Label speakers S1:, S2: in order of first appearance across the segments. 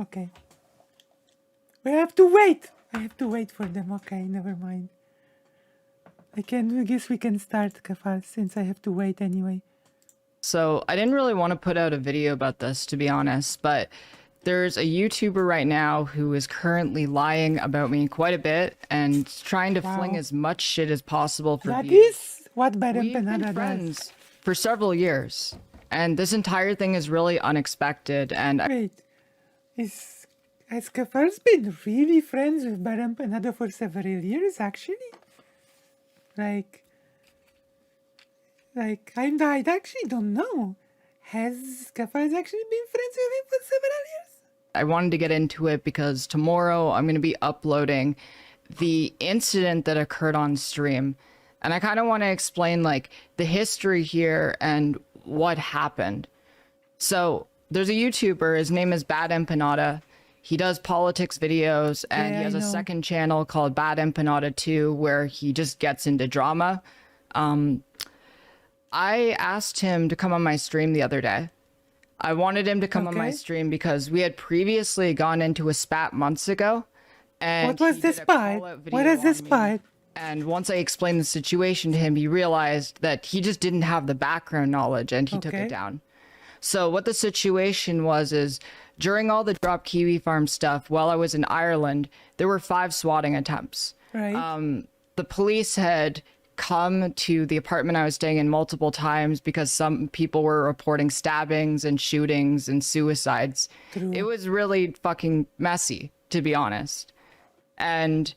S1: Okay. We have to wait. I have to wait for them. Okay, never mind. I guess we can start, Keffals, since I have to wait anyway.
S2: So I didn't really want to put out a video about this, to be honest, but there's a YouTuber right now who is currently lying about me quite a bit and trying to fling as much shit as possible for
S1: That
S2: views.
S1: is what
S2: We've been
S1: BadEmpanada does.
S2: friends for several years, and this entire thing is really unexpected. And
S1: Wait, has Keffals been really friends with BadEmpanada for several years, actually? Like, I actually don't know. Has Keffals actually been friends with him for several years?
S2: I wanted to get into it because tomorrow I'm going to be uploading the incident that occurred on stream. And I kind of want to explain like the history here and what happened. So there's a YouTuber, his name is BadEmpanada. He does politics videos, and he has a second channel called BadEmpanada 2 where he just gets into drama. I asked him to come on my stream the other day. I wanted him to come on my stream because we had previously gone into a spat months ago. And
S1: what was this spat? What is this spat?
S2: And once I explained the situation to him, he realized that he just didn't have the background knowledge, and he took it down. So what the situation was is during all the drop kiwi farm stuff, while I was in Ireland, there were 5 swatting attempts.
S1: Right.
S2: The police had come to the apartment I was staying in multiple times because some people were reporting stabbings and shootings and suicides.
S1: True.
S2: It was really fucking messy, to be honest. And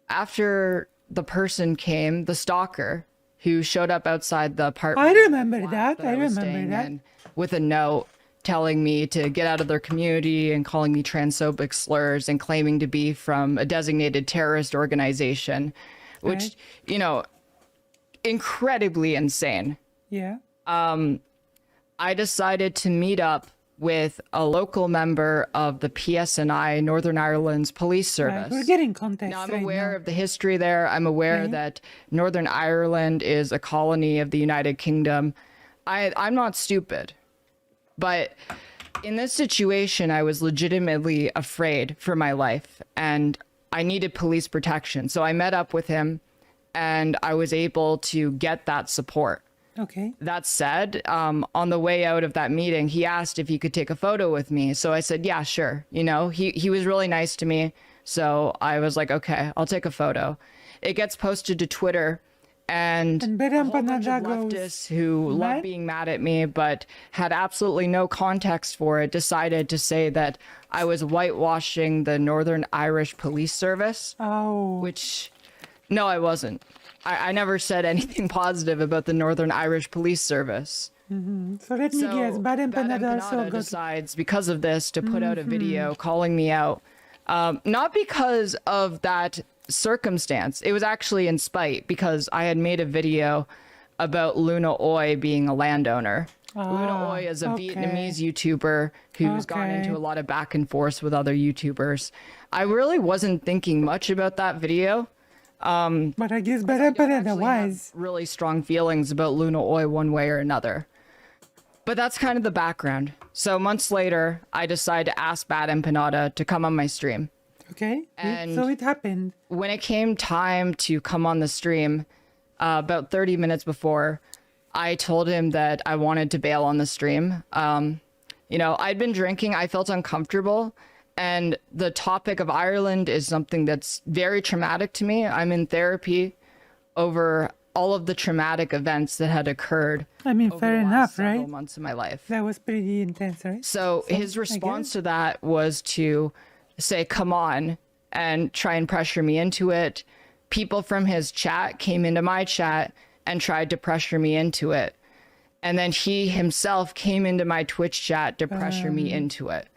S2: after the person came, the stalker, who showed up outside the apartment.
S1: I remember that. I remember that.
S2: With a note telling me to get out of their community and calling me transphobic slurs and claiming to be from a designated terrorist organization, which, you know, incredibly insane.
S1: Yeah.
S2: I decided to meet up with a local member of the PSNI, Northern Ireland's police service.
S1: We're getting context.
S2: Now, I'm aware of the history there. I'm aware that Northern Ireland is a colony of the United Kingdom. I'm not stupid. But in this situation, I was legitimately afraid for my life, and I needed police protection. So I met up with him, and I was able to get that support.
S1: Okay.
S2: That said, on the way out of that meeting, he asked if he could take a photo with me. So I said, yeah, sure. You know, he was really nice to me. So I was like, okay, I'll take a photo. It gets posted to Twitter, and a whole bunch of leftists who love being mad at me but had absolutely no context for it decided to say that I was whitewashing the Northern Irish Police Service.
S1: Oh.
S2: Which, no, I wasn't. I never said anything positive about the Northern Irish Police Service.
S1: So let me guess, BadEmpanada also
S2: decides because of this to put out a video calling me out. Not because of that circumstance. It was actually in spite because I had made a video about Luna Oi being a landowner. Luna Oi is a Vietnamese YouTuber who's gone into a lot of back and forth with other YouTubers. I really wasn't thinking much about that video.
S1: But I guess BadEmpanada was.
S2: Really strong feelings about Luna Oi one way or another. But that's kind of the background. So months later, I decided to ask BadEmpanada to come on my stream.
S1: Okay, and so it happened.
S2: When it came time to come on the stream, about 30 minutes before, I told him that I wanted to bail on the stream. You know, I'd been drinking, I felt uncomfortable. And the topic of Ireland is something that's very traumatic to me. I'm in therapy over all of the traumatic events that had occurred.
S1: I mean, fair enough, right?
S2: Several months of my life.
S1: That was pretty intense, right?
S2: So his response to that was to say, come on, and try and pressure me into it. People from his chat came into my chat and tried to pressure me into it. And then he himself came into my Twitch chat to pressure me into it.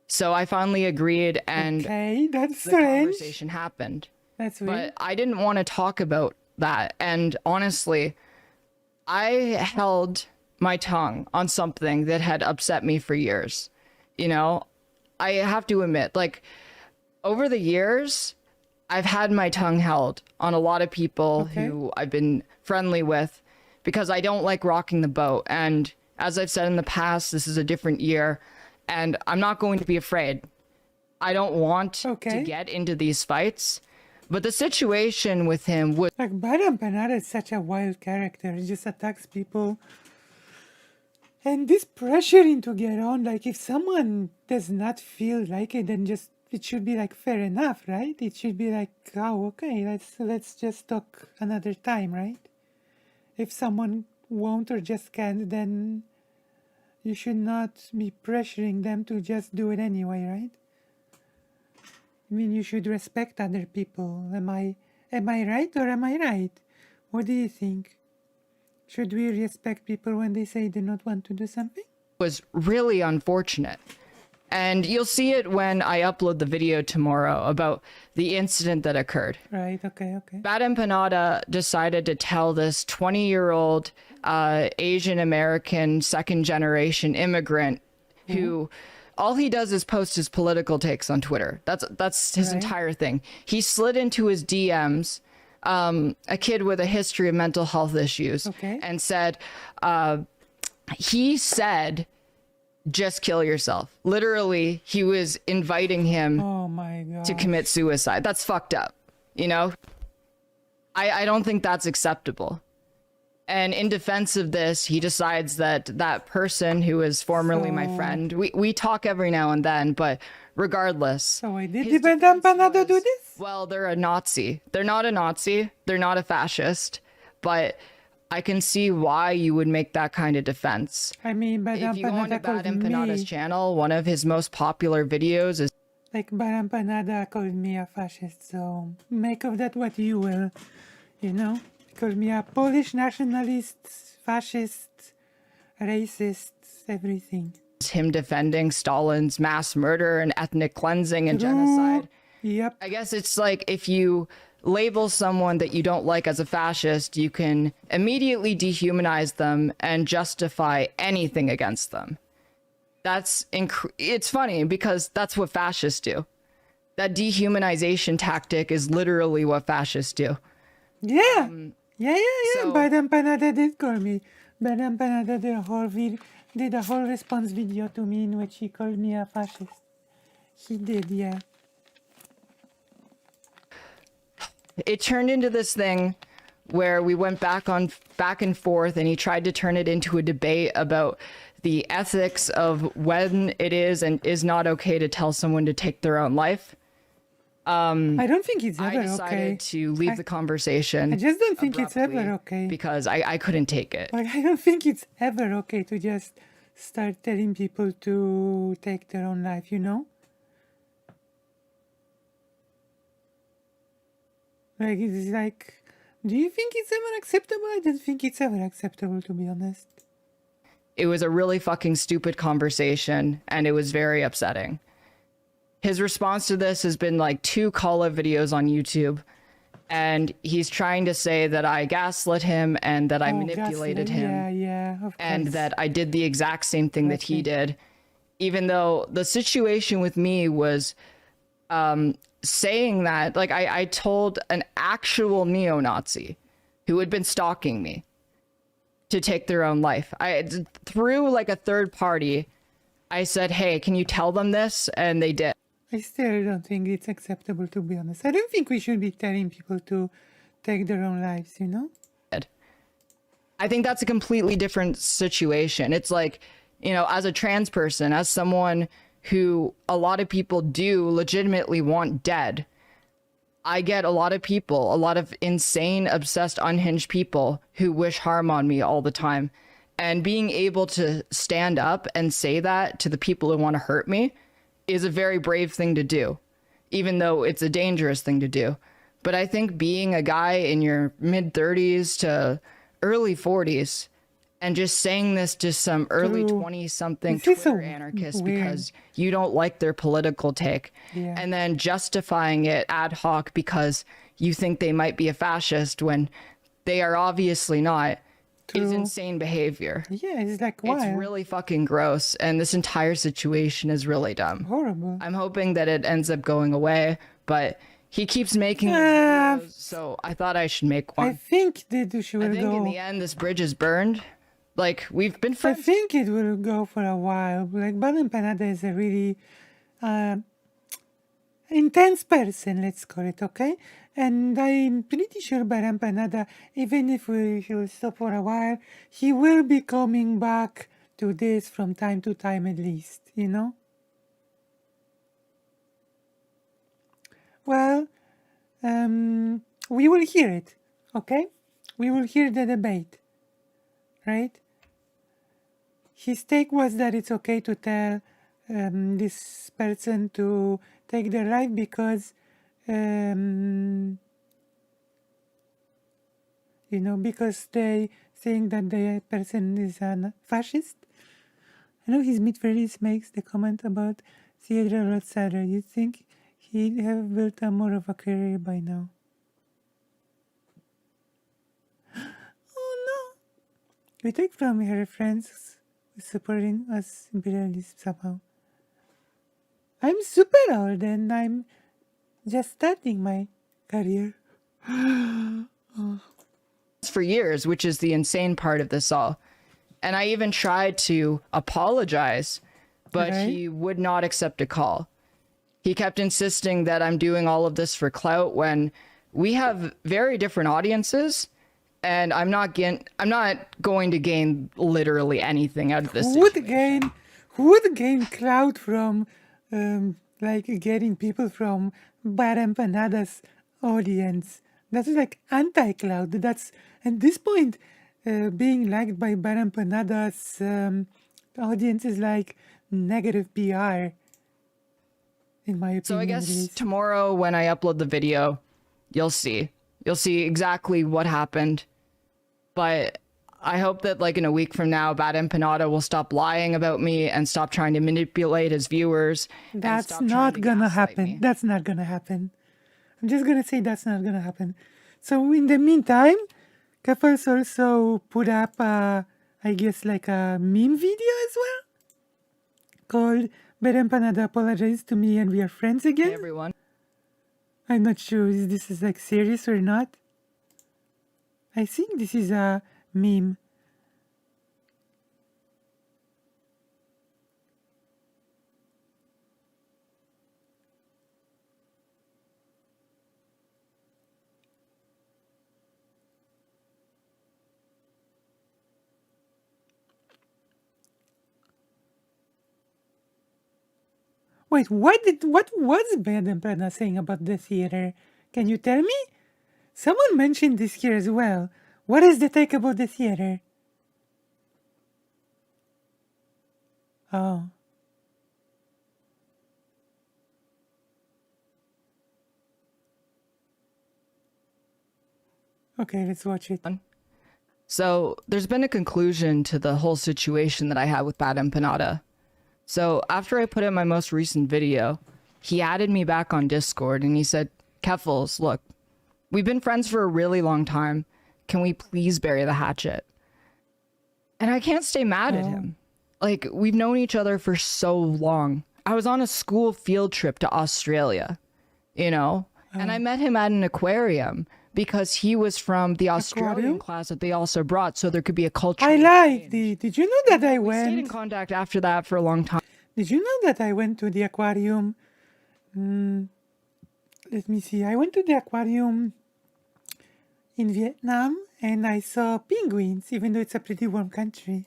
S2: So I finally agreed, and
S1: that's
S2: the
S1: strange.
S2: Conversation happened.
S1: That's weird.
S2: But I didn't want to talk about that. And honestly, I held my tongue on something that had upset me for years. You know, I have to admit, like, over the years, I've had my tongue held on a lot of people who I've been friendly with because I don't like rocking the boat. And as I've said in the past, this is a different year. And I'm not going to be afraid I don't want to
S1: Okay.
S2: get into these fights. But the situation with him was
S1: Like, BadEmpanada is such a wild character. He just attacks people. And this pressuring to get on, like, if someone does not feel like it, then just, it should be, like, fair enough, right? It should be like, oh, okay, let's just talk another time, right? If someone won't or just can't, then you should not be pressuring them to just do it anyway, right? I mean, you should respect other people. Am I right or am I right? What do you think? Should we respect people when they say they not want to do something?
S2: really unfortunate. And you'll see it when I upload the video tomorrow about the incident that occurred.
S1: Right, okay.
S2: BadEmpanada decided to tell this 20-year-old Asian American second generation immigrant who all he does is post his political takes on Twitter. That's his entire thing. He slid into his DMs a kid with a history of mental health issues and said, he said, just kill yourself. Literally, he was inviting him
S1: Oh my God.
S2: to commit suicide. That's fucked up, you know? I don't think that's acceptable. And in defense of this, he decides that that person who is formerly my friend, we talk every now and then, but regardless.
S1: So wait, did
S2: his
S1: the
S2: defense
S1: BadEmpanada do
S2: was,
S1: this?
S2: well, they're a Nazi. They're not a Nazi. They're not a fascist. But I can see why you would make that kind of defense.
S1: I mean,
S2: If you go onto
S1: BadEmpanada called
S2: BadEmpanada's
S1: me,
S2: channel, one of his most popular videos is
S1: like BadEmpanada called me a fascist, so make of that what you will, you know? Called me a Polish nationalist, fascist, racist, everything.
S2: him defending Stalin's mass murder and ethnic cleansing and genocide.
S1: Yep.
S2: I guess it's like if you label someone that you don't like as a fascist, you can immediately dehumanize them and justify anything against them. It's funny because that's what fascists do. That dehumanization tactic is literally what fascists do.
S1: Yeah. Yeah.
S2: so-
S1: BadEmpanada did call me. BadEmpanada did a whole response video to me in which he called me a fascist. He did, yeah.
S2: It turned into this thing where we went back and forth, and he tried to turn it into a debate about the ethics of when it is and is not okay to tell someone to take their own life.
S1: I don't think it's
S2: I
S1: ever
S2: decided
S1: okay.
S2: to leave the conversation.
S1: I just don't think it's ever
S2: abruptly
S1: okay.
S2: because I couldn't take it.
S1: Like, I don't think it's ever okay to just start telling people to take their own life, you know? Like, it's like, do you think it's ever acceptable? I don't think it's ever acceptable, to be honest.
S2: It was a really fucking stupid conversation, and it was very upsetting. His response to this has been like 2 call-out videos on YouTube, and he's trying to say that I gaslit him and that I manipulated him.
S1: Yeah, of course.
S2: And that I did the exact same thing that he did, even though the situation with me was saying that, like, I told an actual neo-Nazi who had been stalking me to take their own life. Through like a third party, I said, hey, can you tell them this? And they did.
S1: I still don't think it's acceptable, to be honest. I don't think we should be telling people to take their own lives, you know?
S2: I think that's a completely different situation. It's like, you know, as a trans person, as someone who a lot of people do legitimately want dead, I get a lot of people, a lot of insane, obsessed, unhinged people who wish harm on me all the time. And being able to stand up and say that to the people who want to hurt me is a very brave thing to do, even though it's a dangerous thing to do. But I think being a guy in your mid-30s to early 40s and just saying this to some early 20-something
S1: This is so
S2: Twitter anarchists
S1: weird.
S2: because you don't like their political take,
S1: Yeah.
S2: and then justifying it ad hoc because you think they might be a fascist when they are obviously not, is
S1: True.
S2: insane behavior.
S1: Yeah, it's like, why?
S2: It's really fucking gross, and this entire situation is really dumb.
S1: horrible.
S2: I'm hoping that it ends up going away, but he keeps making these
S1: Ah.
S2: videos, so I thought I should make
S1: I
S2: one.
S1: think that we should
S2: I think
S1: go.
S2: in the end, this bridge is burned. Like, we've been
S1: I
S2: friends.
S1: think it will go for a while. Like, BadEmpanada is a really intense person, let's call it, okay? And I'm pretty sure BadEmpanada, even if he'll stop for a while, he will be coming back to this from time to time at least, you know? Well, we will hear it, okay? We will hear the debate, right? His take was that it's okay to tell this person to take their life because, you know, because they think that the person is a fascist. I know his mid-30s makes the comment about Theodore a lot sadder. You'd think he'd have built a more of a career by now. Oh no! We take from her friends supporting us imperialists somehow. I'm super old and I'm just starting my career.
S2: For years, which is the insane part of this all. And I even tried to apologize, but
S1: Right.
S2: he would not accept a call. He kept insisting that I'm doing all of this for clout when we have very different audiences, and I'm not going to gain literally anything out of this situation.
S1: Who would gain clout from like getting people from BadEmpanada's audience? That's like anti-clout. That's at this point being liked by BadEmpanada's audience is like negative PR, in my opinion.
S2: So I
S1: at
S2: guess
S1: least.
S2: tomorrow when I upload the video, you'll see exactly what happened. But I hope that like in a week from now, BadEmpanada will stop lying about me and stop trying to manipulate his viewers. and
S1: That's
S2: stop trying
S1: not
S2: to
S1: gonna
S2: gaslight
S1: happen.
S2: me.
S1: That's not gonna happen. I'm just gonna say that's not gonna happen. So in the meantime, Keffals also put up, I guess, like a meme video as well, called BadEmpanada apologized to me and we are friends
S2: Hey
S1: again.
S2: everyone.
S1: I'm not sure if this is like serious or not. I think this is a meme. Wait, what was BadEmpanada saying about the theater? Can you tell me? Someone mentioned this here as well. What is the take about the theater? Oh. Okay, let's watch it.
S2: So there's been a conclusion to the whole situation that I had with BadEmpanada. So after I put in my most recent video, he added me back on Discord and he said, Keffals, look, we've been friends for a really long time. Can we please bury the hatchet? And I can't stay mad at him. Like, we've known each other for so long. I was on a school field trip to Australia, you know, and I met him at an aquarium because he was from the Australian
S1: Aquarium?
S2: class that they also brought, so there could be a cultural
S1: I like the. Did you know that I
S2: We stayed in
S1: went?
S2: contact after that for a long time.
S1: Did you know that I went to the aquarium? Let me see. I went to the aquarium in Vietnam and I saw penguins, even though it's a pretty warm country.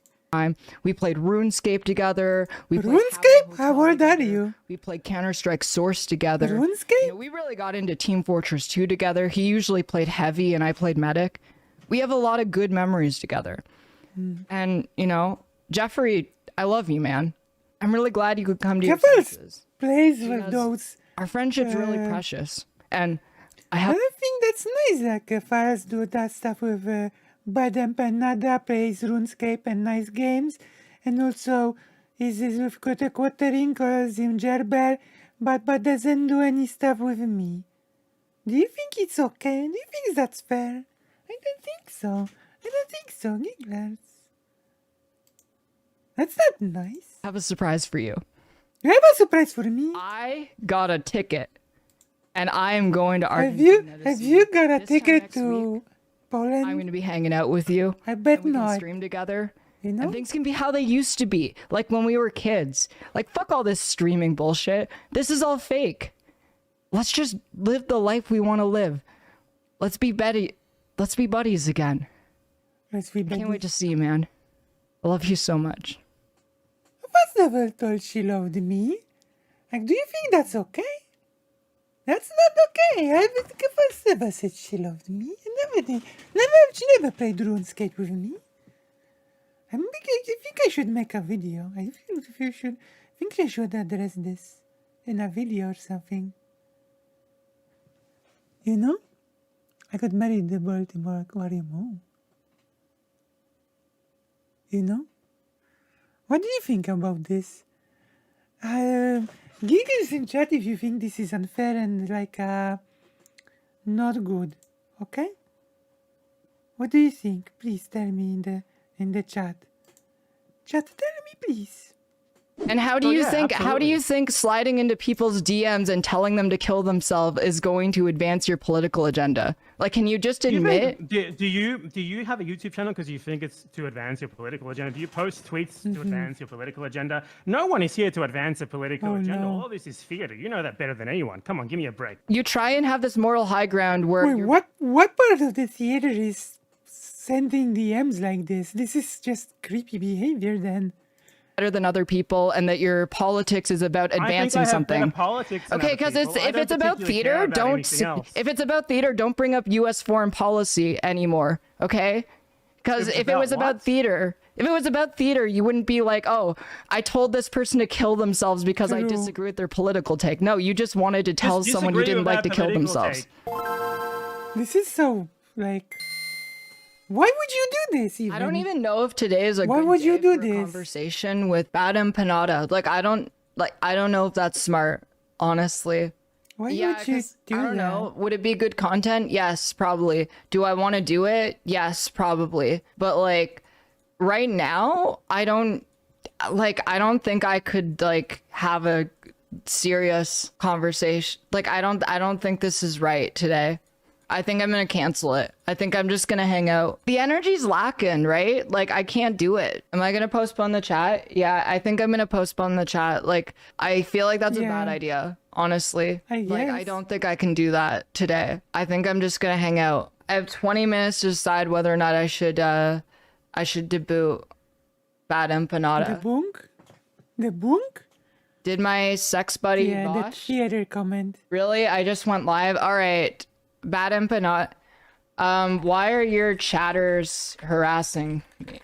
S2: We played RuneScape together. We played
S1: RuneScape?
S2: Habbo
S1: How
S2: Hotel
S1: old are
S2: together.
S1: you?
S2: We played Counter-Strike Source together.
S1: RuneScape?
S2: You know, we really got into Team Fortress 2 together. He usually played heavy and I played medic. We have a lot of good memories together. And, you know, Jeffrey, I love you, man. I'm really glad you could come to your
S1: Keffals
S2: senses.
S1: plays with
S2: Because
S1: those.
S2: Our friendship's really precious. And I have
S1: I think that's nice that Keffals do that stuff with BadEmpanada, plays RuneScape and nice games. And also is with Quartering, calls him Gerber, but doesn't do any stuff with me. Do you think it's okay? Do you think that's fair? I don't think so. I don't think so, Gigglers. That's not nice.
S2: a surprise for you.
S1: You have a surprise for me.
S2: I got a ticket. And I am going to
S1: Have
S2: Argentina.
S1: you have you got a
S2: This time
S1: ticket
S2: next
S1: to
S2: week,
S1: Poland?
S2: I'm going to be hanging out with you.
S1: I bet
S2: and we can
S1: not.
S2: stream together.
S1: You know?
S2: And things can be how they used to be, like when we were kids. Like, fuck all this streaming bullshit. This is all fake. let's just live the life we want to live. Let's be buddies again.
S1: Let's be
S2: Can't wait to see you, man. I love you so much.
S1: I was never told she loved me. Like, do you think that's okay? That's not okay. I was never said she loved me. Never did. She never played RuneScape with me. I think I should make a video. I think I should address this in a video or something. You know? I could marry the Baltimore Aquarium home. You know? What do you think about this? Give us in chat if you think this is unfair and like not good. Okay? What do you think? Please tell me in the chat. Chat, tell me please.
S2: And how do you think
S3: absolutely.
S2: sliding into people's DMs and telling them to kill themselves is going to advance your political agenda? Like, can you just admit?
S3: Do you have a YouTube channel because you think it's to advance your political agenda? Do you post tweets to advance your political agenda? No one is here to advance a political agenda.
S1: no.
S3: All this is theater. You know that better than anyone. Come on, give me a break.
S2: You try and have this moral high ground where
S1: Wait,
S2: you're
S1: what part of the theater is sending DMs like this? This is just creepy behavior then.
S2: better than other people and that your politics is about advancing
S3: I think I have
S2: something.
S3: better politics than
S2: Okay,
S3: other
S2: because
S3: people. I
S2: if
S3: don't
S2: it's about
S3: particularly care
S2: theater,
S3: about
S2: don't
S3: anything else.
S2: if it's about theater, don't bring up U.S. foreign policy anymore. Okay, because
S3: It's
S2: if it
S3: about
S2: was about
S3: what?
S2: theater, if it was about theater, you wouldn't be like, oh, I told this person to kill themselves because I
S1: True.
S2: disagree with their political take. No, you just wanted to tell
S3: Just
S2: someone you
S3: disagree
S2: didn't
S3: with
S2: like to
S3: that
S2: kill
S3: political
S2: themselves.
S3: take.
S1: This is so like. Why would you do this? Even
S2: I don't even know if today is a
S1: Why
S2: good
S1: would you
S2: day
S1: do
S2: for a
S1: this?
S2: conversation with BadEmpanada. I don't know if that's smart, honestly.
S1: Why
S2: Yeah,
S1: would you
S2: 'cause
S1: do
S2: I don't
S1: that?
S2: know. Would it be good content? Yes, probably. Do I want to do it? Yes, probably. But like right now, I don't think I could like have a serious conversation. Like I don't think this is right today. I think I'm gonna cancel it. I think I'm just gonna hang out. The energy's lacking, right? Like I can't do it. Am I gonna postpone the chat? Yeah, I think I'm gonna postpone the chat. Like I feel like that's a bad
S1: Yeah.
S2: idea, honely.
S1: I
S2: Like I
S1: guess.
S2: don't think I can do that today. I think I'm just gonna hang out. I have 20 minutes to decide whether or not I should debut BadEmpanada.
S1: The bunk? The bunk?
S2: Did my sex buddy
S1: Yeah, the
S2: Vosh?
S1: theater comment.
S2: Really? I just went live. All right. BadEmpanada. Why are your chatters harassing me?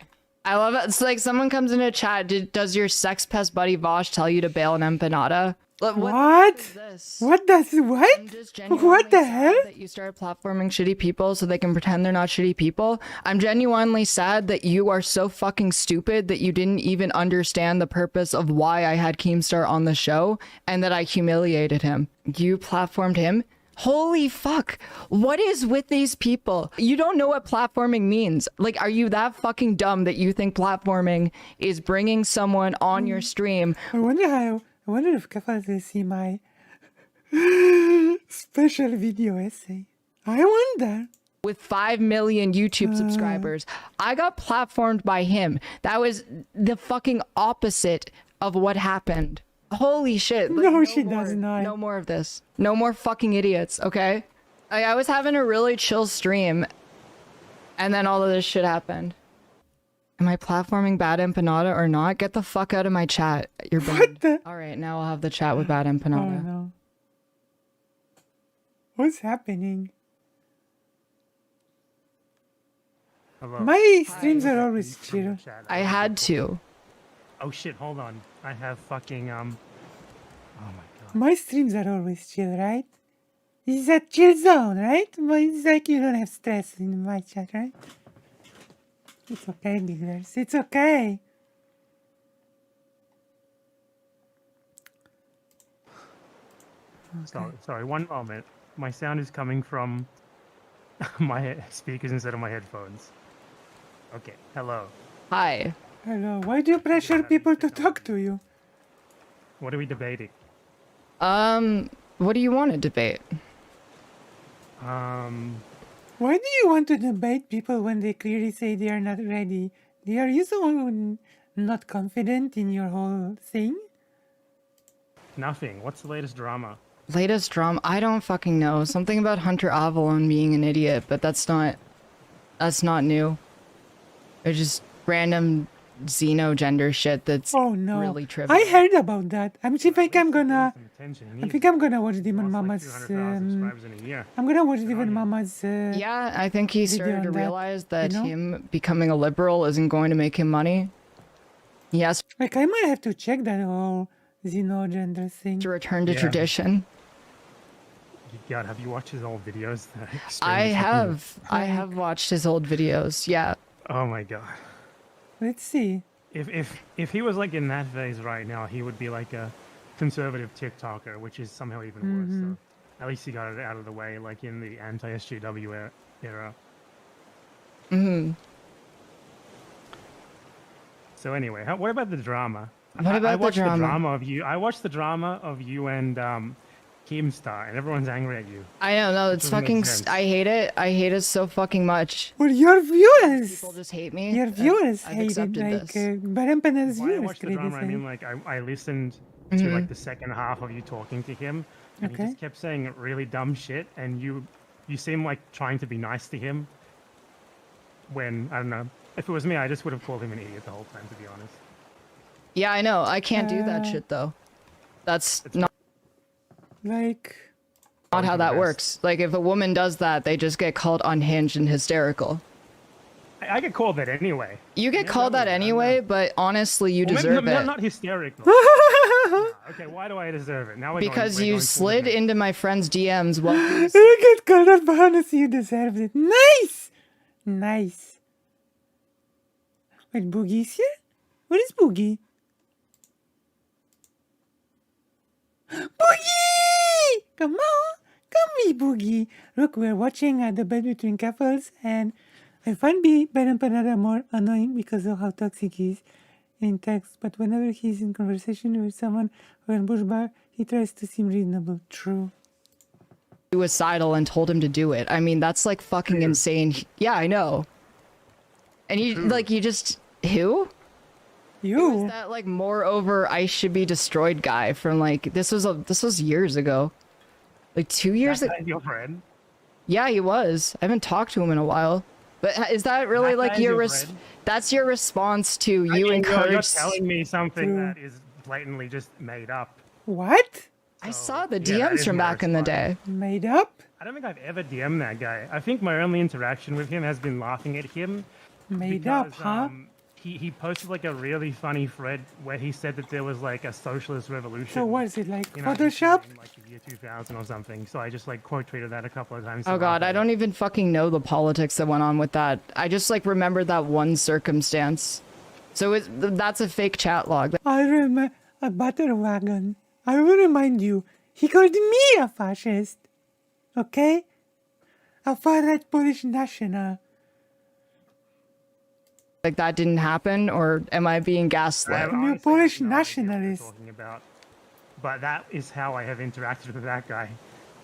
S2: I love it. It's like someone comes in a chat. Does your sex pest buddy Vosh tell you to bail an empanada?
S1: What?
S2: is this?
S1: What does
S2: I'm
S1: what?
S2: just genuinely
S1: What the
S2: sad
S1: hell?
S2: that you started platforming shitty people so they can pretend they're not shitty people. I'm genuinely sad that you are so fucking stupid that you didn't even understand the purpose of why I had Keemstar on the show and that I humiliated him. You platformed him? Holy fuck. What is with these people? You don't know what platforming means. Like, are you that fucking dumb that you think platforming is bringing someone on your stream?
S1: I wonder if Keffals will see my special video essay. I wonder.
S2: With 5 million YouTube subscribers. I got platformed by him. That was the fucking opposite of what happened. Holy shit. Like,
S1: No, she
S2: more,
S1: does not.
S2: No more of this. No more fucking idiots, okay? I was having a really chill stream, and then all of this shit happened. Am I platforming BadEmpanada or not? Get the fuck out of my chat. You're banned.
S1: the-
S2: All right, now I'll have the chat with
S1: Oh
S2: BadEmpanada.
S1: no. What's happening?
S3: Hello.
S1: My streams are always
S3: From your
S1: chill.
S3: chat.
S2: I had to.
S3: Oh shit! Hold on. I have fucking Oh my god.
S1: My streams are always chill, right? This is a chill zone, right? But it's like you don't have stress in my chat, right? It's okay, dealers. It's okay.
S3: Sorry. One moment. My sound is coming from my speakers instead of my headphones. Okay. Hello.
S2: Hi.
S1: Hello. Why do you pressure people to talk to you?
S3: What are we debating?
S2: What do you want to debate?
S1: Why do you want to debate people when they clearly say they are not ready? Are you so not confident in your whole thing?
S3: Nothing. What's the latest drama?
S2: Latest drama? I don't fucking know. Something about Hunter Avalon being an idiot, but that's not new. It's just random xenogender shit that's
S1: Oh no.
S2: really trivial.
S1: I heard about that. I think I'm gonna
S3: Some attention.
S1: I think I'm gonna watch Demon
S3: Lost like
S1: Mama's
S3: 200,000 subscribers in a year.
S1: I'm gonna watch Demon Mama's
S2: Yeah, I think he
S1: video
S2: started to
S1: on that,
S2: realize that
S1: you know?
S2: him becoming a liberal isn't going to make him money. He has
S1: like I might have to check that whole xenogender thing.
S2: to return to
S3: Yeah.
S2: tradition.
S3: God, have you watched his old videos? They're
S2: I
S3: extremely fucking-
S2: have watched his old videos. Yeah.
S3: Oh my god.
S1: Let's see.
S3: If he was like in that phase right now, he would be like a conservative TikToker, which is somehow even worse. So at least he got it out of the way, like in the anti-SJW era. So anyway, what about the drama?
S2: What about
S3: I
S2: the
S3: watched
S2: drama?
S3: of you. I watched the drama of you and Keemstar, and everyone's angry at you.
S2: I don't know. It's
S3: doesn't make
S2: fucking.
S3: sense.
S2: I hate it. I hate it so fucking much.
S1: Well, your viewers,
S2: People just hate me.
S1: your viewers
S2: I've
S1: hate it.
S2: accepted
S1: Like
S2: this.
S1: BadEmpanada's
S3: Why I
S1: viewers
S3: watched the drama, I mean,
S1: criticize.
S3: like I listened to like the second half of you talking to him, and he
S1: Okay.
S3: just kept saying really dumb shit, and you seem like trying to be nice to him. When I don't know, if it was me, I just would have called him an idiot the whole time, to be honest.
S2: Yeah, I know. I can't do that shit though. That's not
S1: Like
S2: how that
S3: Yes.
S2: works. Like if a woman does that, they just get called unhinged and hysterical.
S3: I get called that anyway.
S2: You get
S3: Yeah,
S2: called that
S3: I know.
S2: anyway, but honestly, you
S3: Well, maybe
S2: deserve
S3: not,
S2: it.
S3: not hysterical. No, okay, why do I deserve it? Now we're
S2: Because
S3: we're
S2: you
S3: going
S2: slid
S3: towards it.
S2: into my friend's DMs while he was
S1: you get called out for honesty, you deserve it. Nice, nice. Wait, Boogie's here? Where is Boogie? Boogie! Come on, come me, Boogie. Look, we're watching the bed between Keffals, and I find BadEmpanada more annoying because of how toxic he is in text. But whenever he's in conversation with someone or in Bush Bar, he tries to seem reasonable. True.
S2: suicidal and told him to do it. I mean, that's like fucking insane. Yeah, I know. And you just who?
S1: You.
S2: That like moreover I should be destroyed guy from like this was years ago. Like 2 years
S3: That
S2: ago.
S3: guy's your friend.
S2: Yeah, he was. I haven't talked to him in a while. But is that really
S3: That
S2: like
S3: guy's
S2: your
S3: your friend?
S2: that's your response to
S3: I
S2: you
S3: mean, you're
S2: encourage
S3: telling me something
S1: True.
S3: that is blatantly just made up.
S1: What?
S2: I saw the
S3: yeah, that
S2: DMs
S3: is
S2: from
S3: my
S2: back in the day.
S3: response.
S1: Made up?
S3: I don't think I've ever DM'd that guy. I think my only interaction with him has been laughing at him.
S1: Made
S3: because,
S1: up, huh?
S3: He posted like a really funny thread where he said that there was like a socialist revolution.
S1: So what is it, like
S3: in
S1: Photoshop?
S3: in, like the year 2000 or something. So I just like quote tweeted that a couple of times.
S2: Oh god, I don't even fucking know the politics that went on with that. I just like remembered that one circumstance. So that's a fake chat log.
S1: I remember a butter wagon. I will remind you, he called me a fascist. Okay? A far-right Polish national.
S2: Like that didn't happen, or am I being gaslit?
S1: You're a Polish nationalist.
S3: Talking about, but that is how I have interacted with that guy.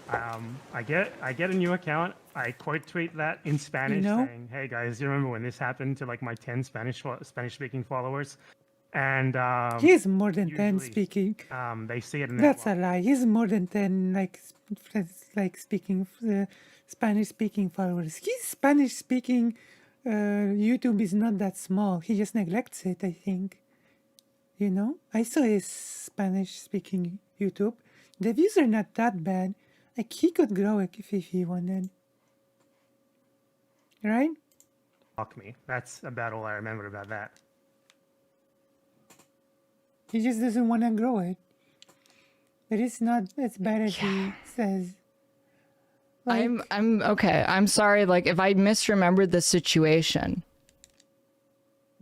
S3: I get a new account. I quote tweet that in Spanish,
S1: know?
S3: saying, "Hey guys, you remember when this happened to like my 10 Spanish speaking followers?" And
S1: He is more than 10
S3: usually,
S1: speaking.
S3: they see it in their
S1: That's a lie. He's more than 10, like speaking, Spanish-speaking followers. His Spanish-speaking YouTube is not that small. He just neglects it, I think. You know? I saw his Spanish-speaking YouTube. The views are not that bad. Like, he could grow it if he wanted. Right?
S3: Fuck me. That's about all I remember about that.
S1: He just doesn't want to grow it. But it's not as bad as he says. Like,
S2: I'm okay. I'm sorry. Like if I misremembered the situation.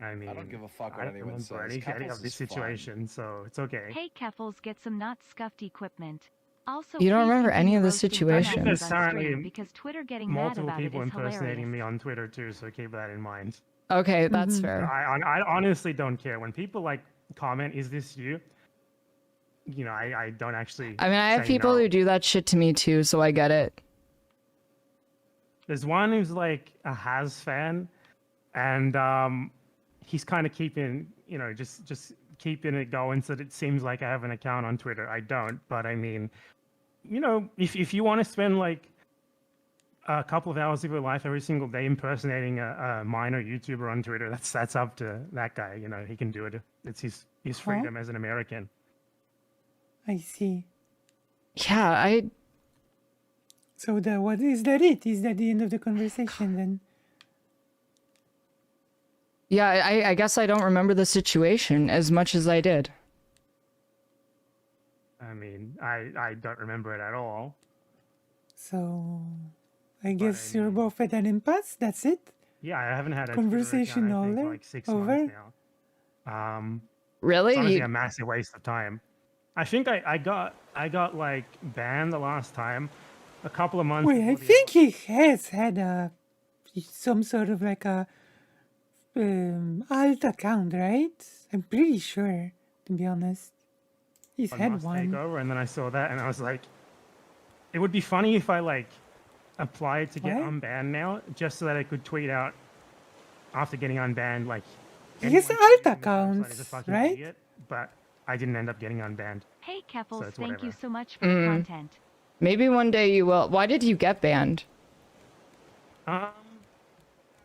S3: I mean,
S4: don't give a fuck
S3: I
S4: what
S3: don't
S4: anyone
S3: remember
S4: says.
S3: any of
S4: Keffals
S3: this
S4: is fine.
S3: situation, so it's okay.
S5: Hey Keffals, get some not scuffed equipment. Also,
S2: You don't
S5: please
S2: remember any
S5: continue
S2: of the
S5: roasting
S2: situation.
S5: dumbass
S3: There's
S5: on stream
S3: currently
S5: because Twitter getting mad
S3: Multiple
S5: about it
S3: people
S5: is
S3: impersonating
S5: hilarious.
S3: me on Twitter too, so keep that in mind.
S2: Okay, that's fair.
S3: I honestly don't care when people like comment, "Is this you?" You know, I don't actually.
S2: I mean, I have
S3: say
S2: people
S3: no.
S2: who do that shit to me too, so I get it.
S3: There's one who's like a Haze fan, and he's kind of keeping, you know, just keeping it going so that it seems like I have an account on Twitter. I don't, but I mean, you know, if you want to spend like a couple of hours of your life every single day impersonating a minor YouTuber on Twitter, that's up to that guy. You know, he can do it. It's his freedom as an American.
S1: I see.
S2: Yeah,
S1: So what is that it? Is that the end of the conversation then?
S2: I guess I don't remember the situation as much as I did.
S3: I mean, I don't remember it at all.
S1: So I guess
S3: I
S1: you're
S3: mean-
S1: both at an impasse, that's it?
S3: Yeah, I haven't had a
S1: Conversation
S3: Twitter account, I think,
S1: over?
S3: for like 6
S1: Over?
S3: months now.
S2: Really?
S3: It's honestly
S2: You-
S3: a massive waste of time. I think I got like banned the last time, a couple of months.
S1: Wait, I
S3: before the
S1: think he has had some sort of like a alt account, right? I'm pretty sure, to be honest. He's
S3: on
S1: had
S3: Must
S1: one.
S3: Takeover, and then I saw that, and I was like, it would be funny if I like applied to get
S1: What?
S3: unbanned now, just so that I could tweet out after getting unbanned, like.
S1: He has
S3: anyone
S1: alt
S3: tweeting this website is a
S1: accounts,
S3: fucking
S1: right?
S3: idiot, but I didn't end up getting unbanned.
S5: Hey Keffals,
S3: it's
S5: thank you
S3: whatever.
S5: so much for the content.
S2: Maybe one day you will. Why did you get banned?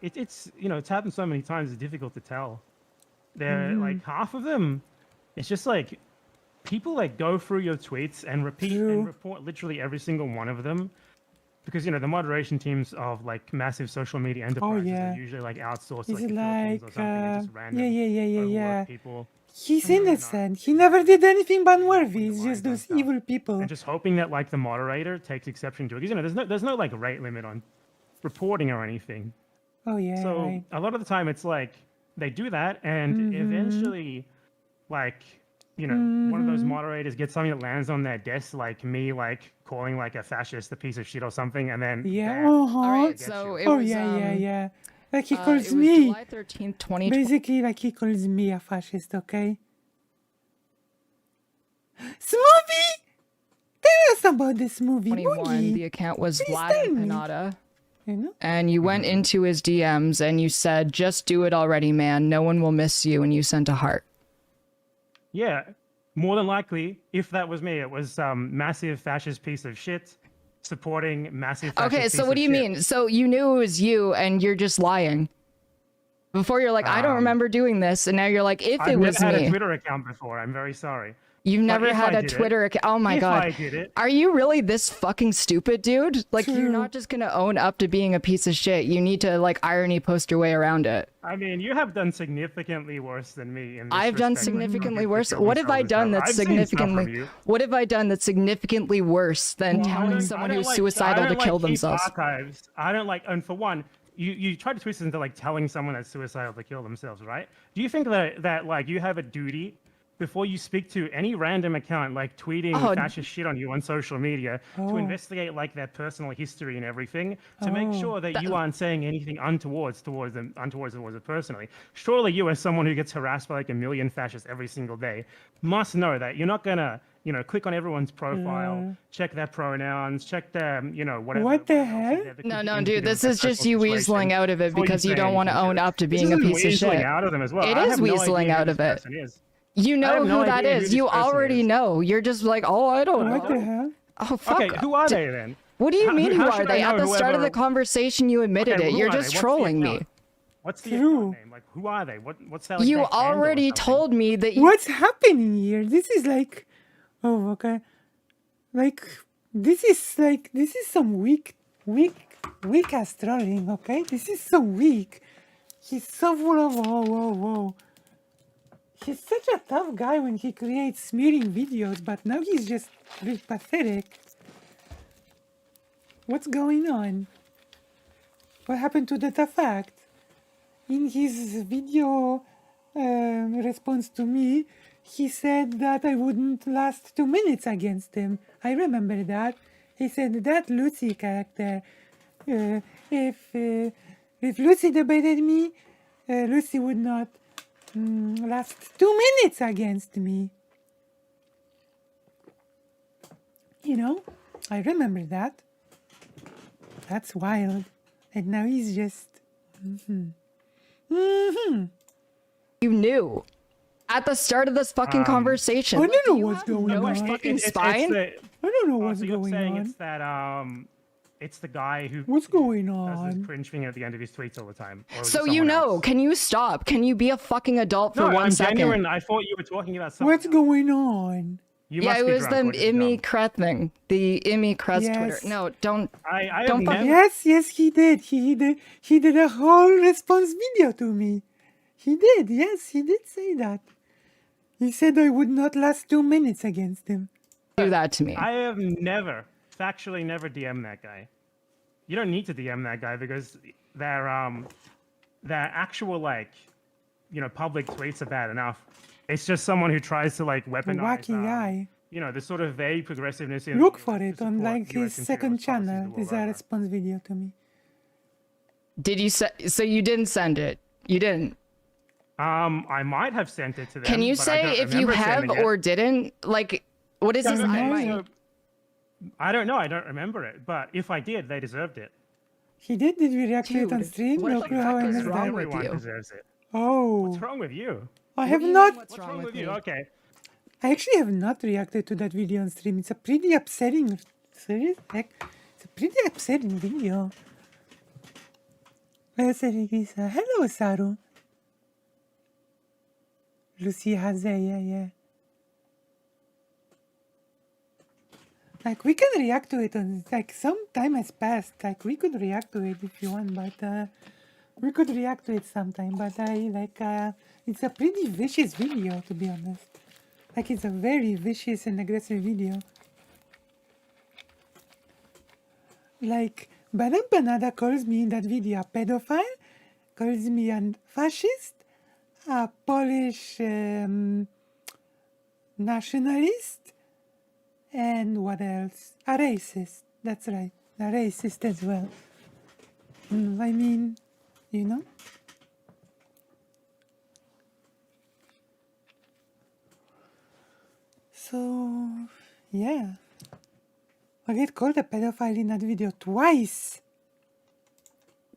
S3: It's you know, it's happened so many times. It's difficult to tell. They're like half of them. It's just like people like go through your tweets and repeat
S1: True.
S3: and report literally every single one of them, because you know the moderation teams of like massive social media enterprises
S1: yeah.
S3: are usually like outsourced
S1: Is
S3: like
S1: it
S3: the Philippines or
S1: like,
S3: something. And just random
S1: yeah.
S3: overworked people.
S1: He's innocent. He never did anything but worthy. It's just
S3: relies on
S1: those
S3: stuff.
S1: evil people.
S3: And just hoping that like the moderator takes exception to it. Because you know there's no like rate limit on reporting or anything.
S1: Oh yeah,
S3: So
S1: right.
S3: a lot of the time it's like they do that and eventually like you know one of those moderators gets something that lands on their desk, like me like calling like a fascist a piece of shit or something, and then
S1: Yeah,
S3: that
S1: uh-huh.
S2: Alright,
S3: gets
S2: so
S3: you.
S2: it
S1: Oh
S2: was
S1: yeah. Like he
S2: it
S1: calls
S2: was
S1: me.
S2: July 13th, 2020.
S1: Basically, like he calls me a fascist, okay? Smoothie! Tell us about this movie.
S2: 21, the account was
S1: Please tell me.
S2: BadEmpanada.
S1: You know?
S2: And you went into his DMs and you said, "Just do it already, man. No one will miss you." And you sent a heart.
S3: Yeah, more than likely, if that was me, it was some massive fascist piece of shit supporting massive fascist
S2: Okay,
S3: piece
S2: so what
S3: of
S2: do you
S3: shit.
S2: mean? So you knew it was you and you're just lying. Before you're like, "I don't remember doing this," and now you're like, "If
S3: I've
S2: it
S3: never
S2: was
S3: had
S2: me."
S3: a Twitter account before. I'm very sorry.
S2: You've never
S3: if
S2: had
S3: I
S2: a
S3: did it-
S2: Twitter account. Oh my
S3: if
S2: god.
S3: I did it-
S2: Are you really this fucking stupid, dude? Like you're
S1: True.
S2: not just going to own up to being a piece of shit. You need to like irony post your way around it.
S3: I mean, you have done significantly worse than me. In this
S2: I've done
S3: respect.
S2: significantly
S3: You
S2: worse.
S3: kill
S2: What have I
S3: yourself
S2: done
S3: and
S2: that's
S3: stuff. I've seen stuff from
S2: significantly
S3: you.
S2: What have I done that's significantly worse than
S3: Well, I
S2: telling
S3: don't-
S2: someone
S3: I don't
S2: who's
S3: like-
S2: suicidal
S3: I
S2: to
S3: don't
S2: kill
S3: like keep
S2: themselves?
S3: Archives. I don't like, and for one, you try to twist this into like telling someone that's suicidal to kill themselves, right? Do you think that like you have a duty before you speak to any random account like tweeting
S2: Oh,
S3: fascist shit on you on social media to investigate like their personal history and everything to make sure that you aren't saying anything untowards towards them personally? Surely you, as someone who gets harassed by like a million fascists every single day, must know that you're not gonna click on everyone's profile, check their pronouns, check their whatever.
S1: What the
S3: whatever else
S1: hell?
S3: is there that
S2: No,
S3: could
S2: no,
S3: be
S2: dude,
S3: indicative
S2: this
S3: of
S2: is
S3: their
S2: just you
S3: personal situation
S2: weaseling out of it
S3: before
S2: because you
S3: say
S2: don't want to
S3: anything
S2: own
S3: it.
S2: up to
S3: This
S2: being a
S3: isn't
S2: piece of
S3: weaseling
S2: shit.
S3: out of them as well.
S2: It
S3: I
S2: is
S3: have no
S2: weaseling
S3: idea
S2: out
S3: who
S2: of
S3: this
S2: it.
S3: person is.
S2: You
S3: I
S2: know
S3: have no
S2: who that
S3: idea who
S2: is.
S3: this
S2: You
S3: person
S2: already
S3: is.
S2: know. You're just like, "Oh, I don't
S1: What the
S2: know."
S1: hell?
S2: Oh, fuck.
S3: Okay, who are they then?
S2: What do you
S3: How-
S2: mean,
S3: how
S2: who are
S3: should I
S2: they? At
S3: know
S2: the start of the
S3: whoever-
S2: conversation, you admitted
S3: Okay,
S2: it.
S3: who
S2: You're
S3: are they?
S2: just
S3: What's the
S2: trolling me.
S3: account? What's the
S1: True.
S3: account name? Like, who are they? What's their
S2: You
S3: their handle or
S2: already
S3: something?
S2: told me that you.
S1: What's happening here? This is like, oh, okay. Like, this is some weak ass trolling, okay? This is so weak. He's so full of, whoa. He's such a tough guy when he creates smearing videos, but now he's just really pathetic. What's going on? What happened to the fact? In his video response to me, he said that I wouldn't last 2 minutes against him. I remember that. He said that Lucy character. If Lucy debated me, Lucy would not last 2 minutes against me. You know, I remember that. That's wild. And now he's just.
S2: You knew. At the start of this fucking conversation.
S1: I
S2: Like,
S1: don't
S2: do
S1: know
S2: you
S1: what's
S2: have
S1: going
S2: no
S1: on.
S2: fucking spine?
S1: I don't know what's
S3: so you're
S1: going
S3: saying
S1: on.
S3: it's that it's the guy who
S1: What's going
S3: does this
S1: on?
S3: cringe thing at the end of his tweets all the time. Or is it
S2: So you
S3: someone
S2: know,
S3: else?
S2: can you stop? Can you be a fucking adult for
S3: No,
S2: one
S3: I'm
S2: second?
S3: genuine. I thought you were talking about something.
S1: What's going on?
S3: You
S2: Yeah,
S3: must
S2: it
S3: be
S2: was the
S3: drunk or just
S2: Immy
S3: dumb.
S2: Kret thing. The Immy Kret's
S1: Yes.
S2: Twitter. No, don't.
S3: I
S2: Don't
S3: have
S2: fucking-
S3: never.
S1: Yes, he did. He did a whole response video to me. He did. Yes, he did say that. He said I would not last 2 minutes against him.
S2: do that to me.
S3: I have never, factually, never DM'd that guy. You don't need to DM that guy because their actual like, public tweets are bad enough. It's just someone who tries to like weaponize.
S1: Wacky guy.
S3: The sort of vague progressiveness in.
S1: Look for
S3: to
S1: it on
S3: support
S1: like his
S3: US
S1: second
S3: imperialist policies
S1: channel.
S3: the
S1: There's
S3: world
S1: a
S3: over.
S1: response video to me.
S2: Did you so you didn't send it? You didn't.
S3: I might have sent it to them.
S2: Can you
S3: but I
S2: say
S3: don't
S2: if you
S3: remember
S2: have
S3: sending it.
S2: or didn't? Like, what is this?
S1: No,
S2: I
S1: no,
S2: might.
S1: no.
S3: I don't know. I don't remember it. But if I did, they deserved it.
S1: He did. Did we react to it on
S2: Dude,
S1: stream?
S2: what
S1: No
S2: the
S1: clue how I
S2: fuck is
S1: missed
S2: wrong
S1: that.
S2: with
S3: Everyone
S2: you?
S3: deserves it.
S1: Oh,
S3: What's wrong with you?
S1: I have
S2: do you
S1: not.
S2: mean, what's
S3: What's
S2: wrong
S3: wrong with
S2: with
S3: you?
S2: you?
S3: Okay.
S1: I actually have not reacted to that video on stream. It's a pretty upsetting. Serious? Heck, it's a pretty upsetting video. Hello, Saru. Lucy Haze, yeah. Like, we can react to it on, like, some time has passed. Like, we could react to it if you want, but, we could react to it sometime. But it's a pretty vicious video, to be honest. Like, it's a very vicious and aggressive video. Like, BadEmpanada calls me in that video a pedophile, calls me a fascist, a Polish nationalist, and what else? A racist. That's right, a racist as well. I mean, you know? So, yeah. I get called a pedophile in that video twice.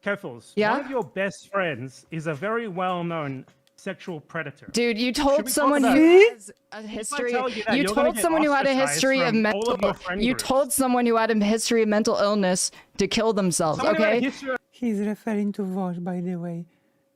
S3: Keffals,
S2: Yeah?
S3: one of your best friends is a very well-known sexual predator.
S2: Dude, you
S3: Should
S2: told
S3: we talk
S2: someone
S3: about
S2: who
S1: it?
S2: has a history.
S3: tell you that,
S2: You
S3: you're gonna
S2: told
S3: get
S2: someone who had a
S3: ostracized
S2: history of
S3: from all of your
S2: mental.
S3: friend
S2: You
S3: groups.
S2: told someone who had a history of mental illness to kill themselves.
S3: Someone who had a
S2: Okay.
S3: history of-
S1: He's referring to Vosh, by the way.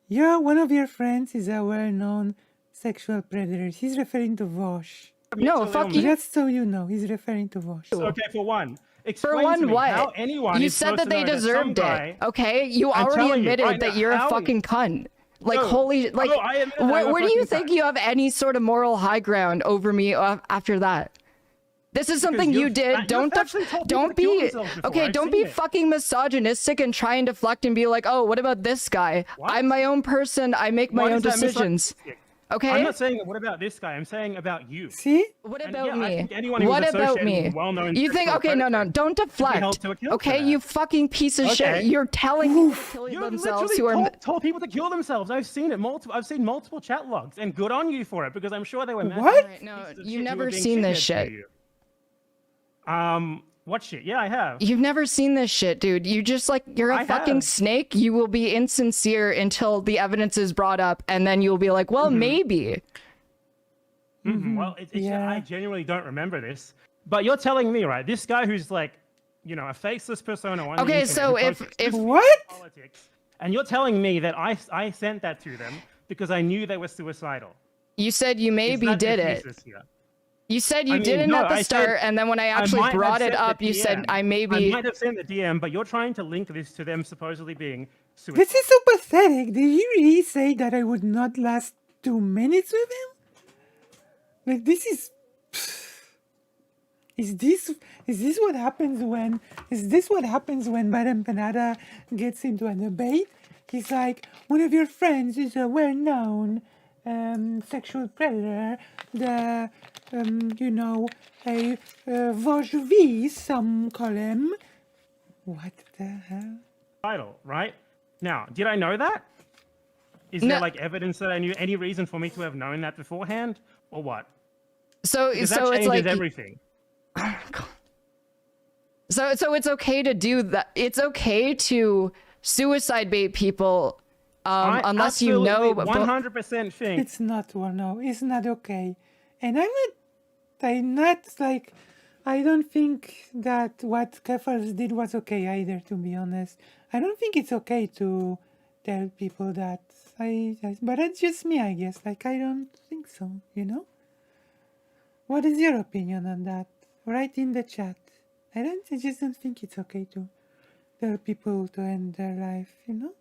S1: Yeah, one of your friends is a well-known sexual predator. He's referring to Vosh.
S2: No,
S3: mental
S2: fuck
S3: illness.
S2: you.
S1: Just so you know, he's referring to Vosh.
S3: Okay, for one.
S2: For
S3: Explain to
S2: one,
S3: me
S2: what?
S3: how anyone
S2: You
S3: is
S2: said
S3: supposed
S2: that
S3: to
S2: they
S3: know that some
S2: deserved
S3: guy-
S2: it. Okay, you
S3: I'm
S2: already
S3: telling you,
S2: admitted
S3: right
S2: that
S3: now,
S2: you're a
S3: how-
S2: fucking cunt. Like,
S3: No.
S2: holy, like,
S3: No, I admit that I'm a
S2: where do you
S3: fucking
S2: think
S3: cunt.
S2: you have any sort of moral high ground over me after that? This is something you
S3: you've-
S2: did.
S3: you've
S2: Don't
S3: actually told people
S2: don't
S3: to kill
S2: be
S3: themselves before.
S2: okay.
S3: I've
S2: Don't
S3: seen
S2: be
S3: it.
S2: fucking misogynistic and try and deflect and be like, oh, what about this guy?
S3: What?
S2: I'm my own person. I make my
S3: Why
S2: own
S3: is that
S2: decisions.
S3: misogynistic?
S2: Okay.
S3: I'm not saying what about this guy. I'm saying about you.
S1: See?
S2: What
S3: And
S2: about
S3: yeah, I
S2: me?
S3: think anyone who
S2: What
S3: was
S2: about
S3: associated
S2: me?
S3: with a well-known
S2: You think?
S3: sexual
S2: Okay, no,
S3: predator
S2: don't
S3: held
S2: deflect.
S3: to account for
S2: Okay,
S3: that.
S2: you fucking piece of shit.
S3: Okay.
S2: You're telling people to kill
S3: You
S2: themselves
S3: literally
S2: who are.
S3: told people to kill themselves. I've seen it multiple. I've seen multiple chat logs, and good on you for it because I'm sure they were.
S1: What?
S3: massive
S2: No,
S3: pieces of
S2: you've
S3: shit
S2: never
S3: who were being
S2: seen this
S3: shitheads to
S2: shit.
S3: you. What shit? Yeah, I have.
S2: You've never seen this shit, dude. You just like you're a
S3: I
S2: fucking
S3: have.
S2: snake. You will be insincere until the evidence is brought up, and then you'll be like, well, maybe.
S3: Well,
S1: Yeah.
S3: I genuinely don't remember this. But you're telling me, right? This guy who's like, a faceless persona on the
S2: Okay,
S3: internet
S2: so
S3: who
S2: if-
S3: posts
S2: if-
S3: just
S1: What?
S3: politics, and you're telling me that I sent that to them because I knew they were suicidal.
S2: You said you
S3: Is
S2: maybe
S3: that the
S2: did it.
S3: thesis here?
S2: You said you
S3: I mean,
S2: didn't
S3: no,
S2: at the
S3: I
S2: start,
S3: said
S2: and then when I
S3: I
S2: actually
S3: might have
S2: brought it
S3: sent the
S2: up, you said
S3: DM.
S2: I
S3: I
S2: maybe.
S3: might have sent the DM, but you're trying to link this to them supposedly being suicidal.
S1: This is so pathetic. Did you really say that I would not last 2 minutes with him? Like, this is... Is this what happens when BadEmpanada gets into a debate? He's like, one of your friends is a well-known sexual predator, a Vosjvi, some call him. What the hell?
S3: Suicidal, right? Now, did I know that? Is
S2: No.
S3: there like evidence that I knew? Any reason for me to have known that beforehand, or what?
S2: So
S3: Because
S2: so
S3: that
S2: it's
S3: changes
S2: like
S3: everything.
S2: so it's okay to do that. It's okay to suicide bait people
S3: I
S2: unless you know.
S3: absolutely 100% think
S1: It's not, well, no, it's not okay. And I'm not like, I don't think that what Keffals did was okay either, to be honest. I don't think it's okay to tell people that but it's just me, I guess. Like, I don't think so, you know? What is your opinion on that? Write in the chat. I just don't think it's okay to tell people to end their life, you know?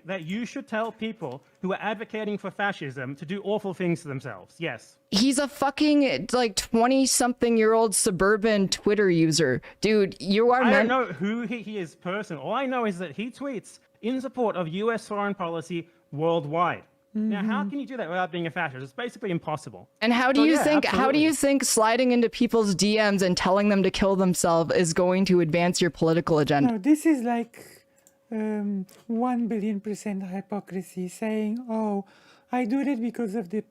S3: that you should tell people who are advocating for fascism to do awful things to themselves. Yes.
S2: He's a fucking like 20-something-year-old suburban Twitter user, dude. You are.
S3: I don't know who he is personally. All I know is that he tweets in support of U.S. foreign policy worldwide. Now, how can you do that without being a fascist? It's basically impossible.
S2: And how do
S3: So,
S2: you
S3: yeah,
S2: think? How do
S3: absolutely.
S2: you think sliding into people's DMs and telling them to kill themselves is going to advance your political agenda?
S1: No, this is like 1,000,000,000% hypocrisy, saying, "Oh, I do it because of the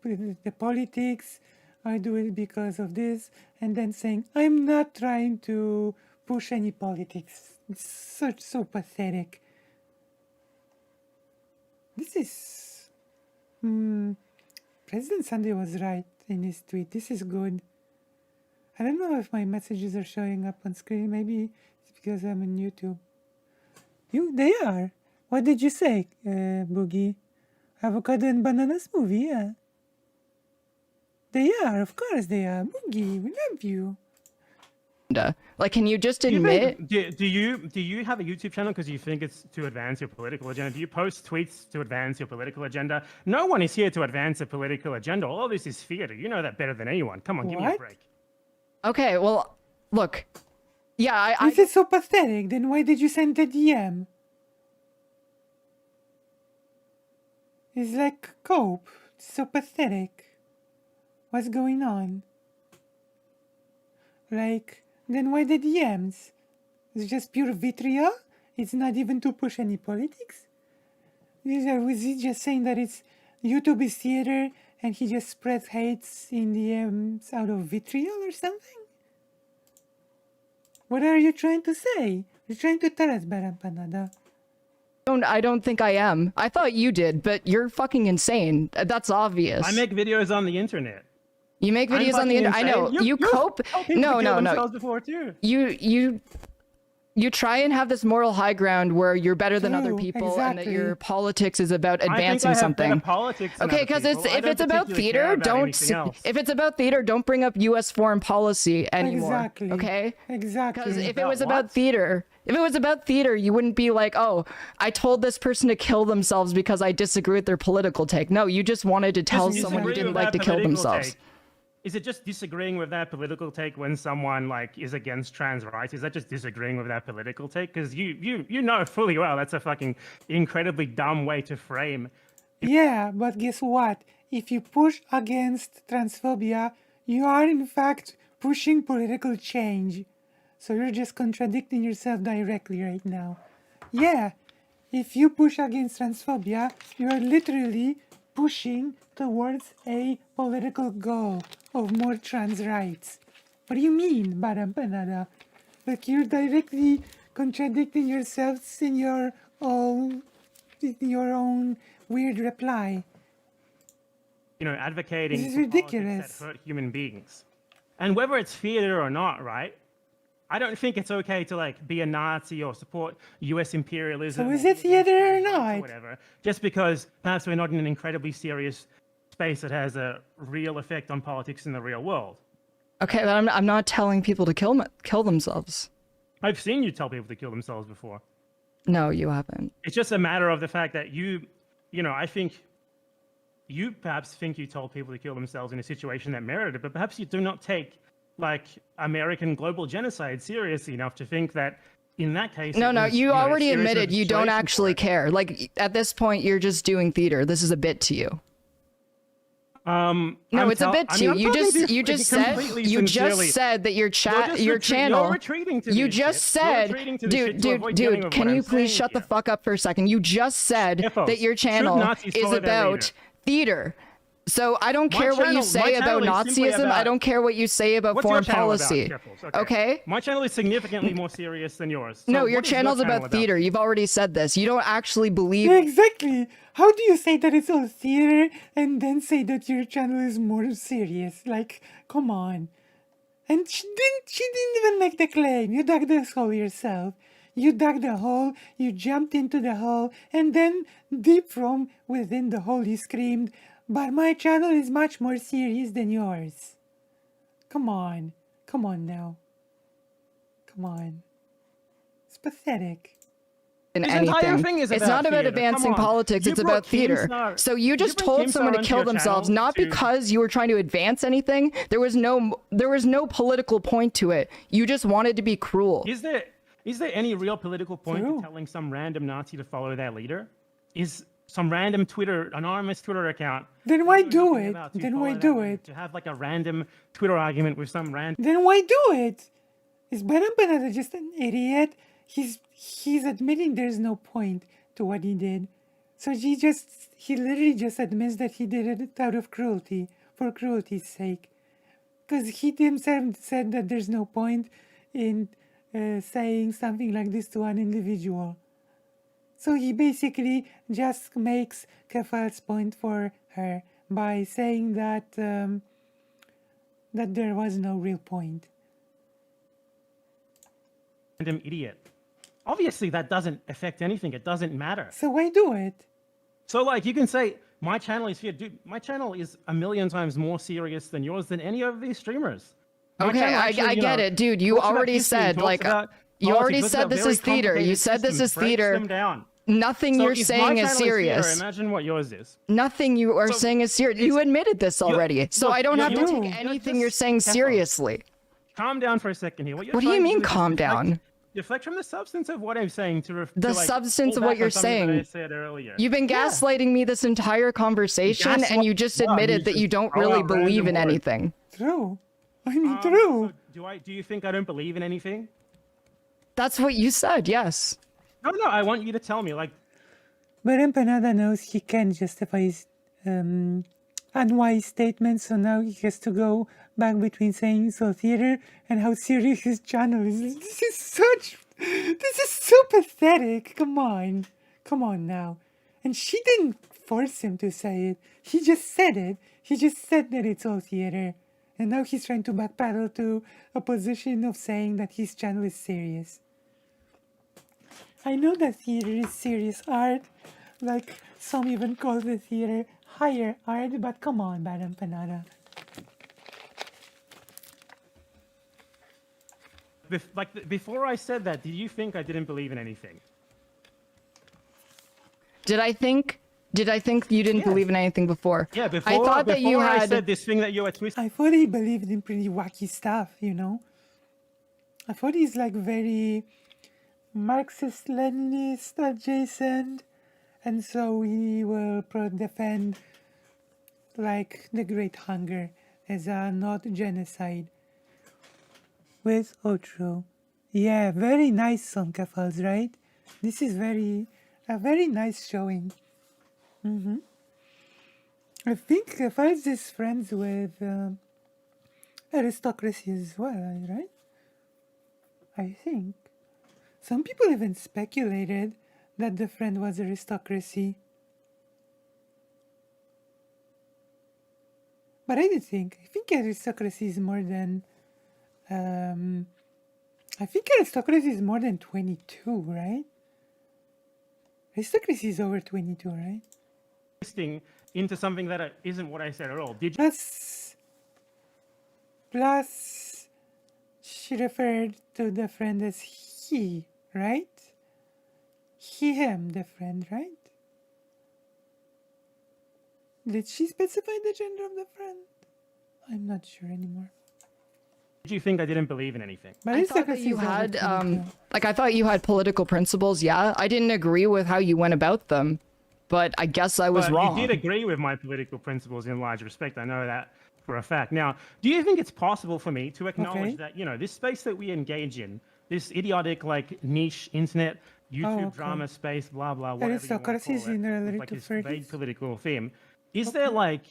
S1: politics. I do it because of this," and then saying, "I'm not trying to push any politics." It's so pathetic. This is. President Sunday was right in his tweet. This is good. I don't know if my messages are showing up on screen. Maybe it's because I'm on YouTube. They are. What did you say, Boogie? Avocado and banana smoothie, yeah. They are, of course they are. Boogie, we love you.
S2: Like, can you just
S3: Do you
S2: admit?
S3: think- do you have a YouTube channel because you think it's to advance your political agenda? Do you post tweets to advance your political agenda? No one is here to advance a political agenda. All this is theater. You know that better than anyone. Come on, give me a
S1: What?
S3: break.
S2: Okay, well, look. Yeah,
S1: This is so pathetic. Then why did you send the DM? It's like cope. It's so pathetic. What's going on? Like, then why the DMs? It's just pure vitriol? It's not even to push any politics? Was he just saying that it's YouTube is theater and he just spreads hates in DMs out of vitriol or something? What are you trying to say? You're trying to tell us, BadEmpanada.
S2: I don't think I am. I thought you did, but you're fucking insane. That's obvious.
S3: I make videos on the internet.
S2: You make
S3: I'm
S2: videos on the
S3: fucking
S2: internet. I know.
S3: insane.
S2: You cope.
S3: told people
S2: No,
S3: to kill
S2: no, no.
S3: themselves before too.
S2: You try and have this moral high ground where you're better than other
S1: True,
S2: people and that
S1: exactly.
S2: your politics is about
S3: I think
S2: advancing
S3: I have
S2: something.
S3: better politics than
S2: Okay,
S3: other
S2: because
S3: people. I
S2: if
S3: don't
S2: it's about
S3: particularly care
S2: theater,
S3: about
S2: don't.
S3: anything else.
S2: If it's about theater, don't bring up U.S. foreign policy anymore.
S1: Exactly.
S2: Okay.
S1: Exactly.
S2: Because if it
S3: About
S2: was about
S3: what?
S2: theater, you wouldn't be like, oh, I told this person to kill themselves because I disagree with their political take. No, you just wanted to tell
S3: Just
S2: someone you
S3: disagree
S2: didn't
S3: with
S2: like to
S3: that
S2: kill
S3: political
S2: themselves.
S3: take. Is it just disagreeing with that political take when someone like is against trans rights? Is that just disagreeing with that political take? Because you know fully well that's a fucking incredibly dumb way to frame.
S1: Yeah, but guess what? If you push against transphobia, you are in fact pushing political change. So you're just contradicting yourself directly right now. Yeah, if you push against transphobia, you are literally pushing towards a political goal of more trans rights. What do you mean, BadEmpanada? Like you're directly contradicting yourselves in your own weird reply.
S3: You know, advocating
S1: This is
S3: for politics
S1: ridiculous.
S3: that hurt human beings. And whether it's theater or not, right? I don't think it's okay to like be a Nazi or support U.S. imperialism.
S1: So is
S3: or
S1: it
S3: be against
S1: theater or
S3: trans rights
S1: not?
S3: whatever, just because perhaps we're not in an incredibly serious space that has a real effect on politics in the real world.
S2: Okay, but I'm not telling people to kill themselves.
S3: I've seen you tell people to kill themselves before.
S2: No, you haven't.
S3: It's just a matter of the fact that you know, I think you perhaps think you told people to kill themselves in a situation that merited it, but perhaps you do not take like American global genocide seriously enough to think that in that case.
S2: No,
S3: it
S2: no,
S3: was,
S2: you
S3: know, a
S2: already
S3: serious
S2: admitted you don't
S3: situation for
S2: actually
S3: it.
S2: care. Like at this point, you're just doing theater. This is a bit to you. No, it's a bit to you. You just said that your
S3: You're
S2: channel.
S3: retreating to
S2: You
S3: this
S2: just
S3: shit. You're
S2: said,
S3: retreating to this shit to
S2: dude,
S3: avoid dealing with
S2: can
S3: what
S2: you
S3: I'm
S2: please
S3: saying
S2: shut the
S3: here.
S2: fuck up for a second? You just said
S3: Keffals,
S2: that your
S3: should
S2: channel
S3: Nazis
S2: is
S3: follow their
S2: about
S3: leader?
S2: theater. So I don't
S3: My
S2: care what you
S3: channel- my
S2: say about
S3: channel is simply
S2: Nazism. I
S3: about-
S2: don't care what you say about
S3: What's your
S2: foreign
S3: channel
S2: policy.
S3: about, Keffals?
S2: Okay?
S3: My channel is significantly more serious than yours. So
S2: No,
S3: what
S2: your
S3: is
S2: channel's
S3: channel
S2: about theater. You've already said this. You don't actually believe.
S1: Yeah, exactly. How do you say that it's all theater and then say that your channel is more serious? Like, come on. And she didn't even make the claim. You dug the hole yourself. You dug the hole, you jumped into the hole, and then deep from within the hole you screamed, "But my channel is much more serious than yours." Come on. Come on now. Come on. It's pathetic.
S2: In
S3: His
S2: anything.
S3: entire thing is
S2: It's
S3: about
S2: not about
S3: theater. Come
S2: advancing
S3: on.
S2: politics,
S3: You
S2: it's
S3: brought
S2: about theater.
S3: Keemstar-
S2: So you just
S3: you bring
S2: told someone to
S3: Keemstar
S2: kill
S3: onto your
S2: themselves
S3: channel
S2: not
S3: to-
S2: because you were trying to advance anything. There was no political point to it. You just wanted to be cruel.
S3: Is there any real political point
S1: True.
S3: to telling some random Nazi to follow their leader? Is some random anonymous Twitter account?
S1: Then why
S3: doing
S1: do
S3: nothing
S1: it?
S3: about to
S1: Then why
S3: follow that
S1: do
S3: leader?
S1: it?
S3: To have like a random Twitter argument with some random.
S1: Then why do it? Is BadEmpanada just an idiot? He's admitting there's no point to what he did. So he literally just admits that he did it out of cruelty, for cruelty's sake. Because he himself said that there's no point in saying something like this to an individual. So he basically just makes Keffals' point for her by saying that that there was no real point.
S3: Random idiot. Obviously, that doesn't affect anything. It doesn't matter.
S1: So why do it?
S3: So, like, you can say, my channel is here. Dude, my channel is a million times more serious than yours than any of these streamers. My
S2: Okay,
S3: channel
S2: I
S3: actually,
S2: get it, dude. You
S3: talks about
S2: already
S3: history,
S2: said,
S3: talks
S2: like,
S3: about
S2: you
S3: politics,
S2: already
S3: talks
S2: said
S3: about
S2: this
S3: very
S2: is theater. You
S3: complicated
S2: said this
S3: systems,
S2: is
S3: breaks
S2: theater.
S3: them down.
S2: Nothing
S3: So
S2: you're
S3: if my
S2: saying is
S3: channel theater,
S2: serious.
S3: imagine what yours is.
S2: Nothing you are
S3: So
S2: saying is serious. You admitted this already. So
S3: look,
S2: I don't have to
S3: you're-
S2: take
S3: you're
S2: anything
S3: just-
S2: you're saying
S3: Keffals.
S2: seriously.
S3: Calm down for a second here. What
S2: What do you
S3: trying to
S2: mean,
S3: is
S2: calm
S3: deflect-
S2: down?
S3: Deflect from the substance of what I'm saying
S2: The
S3: like,
S2: substance
S3: pull
S2: of what
S3: back
S2: you're
S3: on something that I
S2: saying.
S3: said earlier.
S2: You've been
S3: Yeah.
S2: gaslighting me this entire conversation, and you just
S3: Well,
S2: admitted
S3: you
S2: that you
S3: just
S2: don't
S3: throw
S2: really
S3: out
S2: believe in
S3: random words.
S2: anything.
S1: True. I mean,
S3: So
S1: true.
S3: do you think I don't believe in anything?
S2: That's what you said, yes.
S3: No, I want you to tell me. Like,
S1: BadEmpanada knows he can't justify his unwise statements, so now he has to go back between saying it's all theater and how serious his channel is. This is so pathetic. Come on now. And she didn't force him to say it. He just said it. He just said that it's all theater. And now he's trying to backpedal to a position of saying that his channel is serious. I know that theater is serious art, like some even call the theater higher art, but come on, BadEmpanada.
S3: before I said that, did you think I didn't believe in anything?
S2: Did I think you didn't
S3: Yeah.
S2: believe in anything before?
S3: Yeah, before
S2: I thought that you
S3: I
S2: had.
S3: said this thing that you were twisting.
S1: I thought he believed in pretty wacky stuff, you know? I thought he's like very Marxist-Leninist adjacent, and so he will defend like the Great Hunger as a not genocide. With Otro. Yeah, very nice on Keffals, right? This is a very nice showing. I think Keffals is friends with aristocracy as well, right? I think. Some people even speculated that the friend was aristocracy. But I think aristocracy is more than I think aristocracy is more than 22, right? Aristocracy is over 22, right?
S3: Twisting into something that isn't what I said at all. Did you?
S1: Plus, she referred to the friend as he, right? He, him, the friend, right? Did she specify the gender of the friend? I'm not sure anymore.
S3: Did you think I didn't believe in anything?
S1: But
S2: I thought that
S1: aristocracy
S2: you
S1: is over
S2: had
S1: 22.
S2: like I thought you had political principles. Yeah, I didn't agree with how you went about them, but I guess I was
S3: But
S2: wrong.
S3: You did agree with my political principles in large respect. I know that for a fact. Now, do you think it's possible for me to acknowledge
S1: Okay.
S3: that, you know, this space that we engage in, this idiotic, like, niche internet, YouTube
S1: okay.
S3: drama space, blah, blah, whatever you want to
S1: Aristocracy is
S3: call it,
S1: in
S3: with,
S1: related
S3: like
S1: to
S3: this vague
S1: 30s?
S3: political theme, is there, like,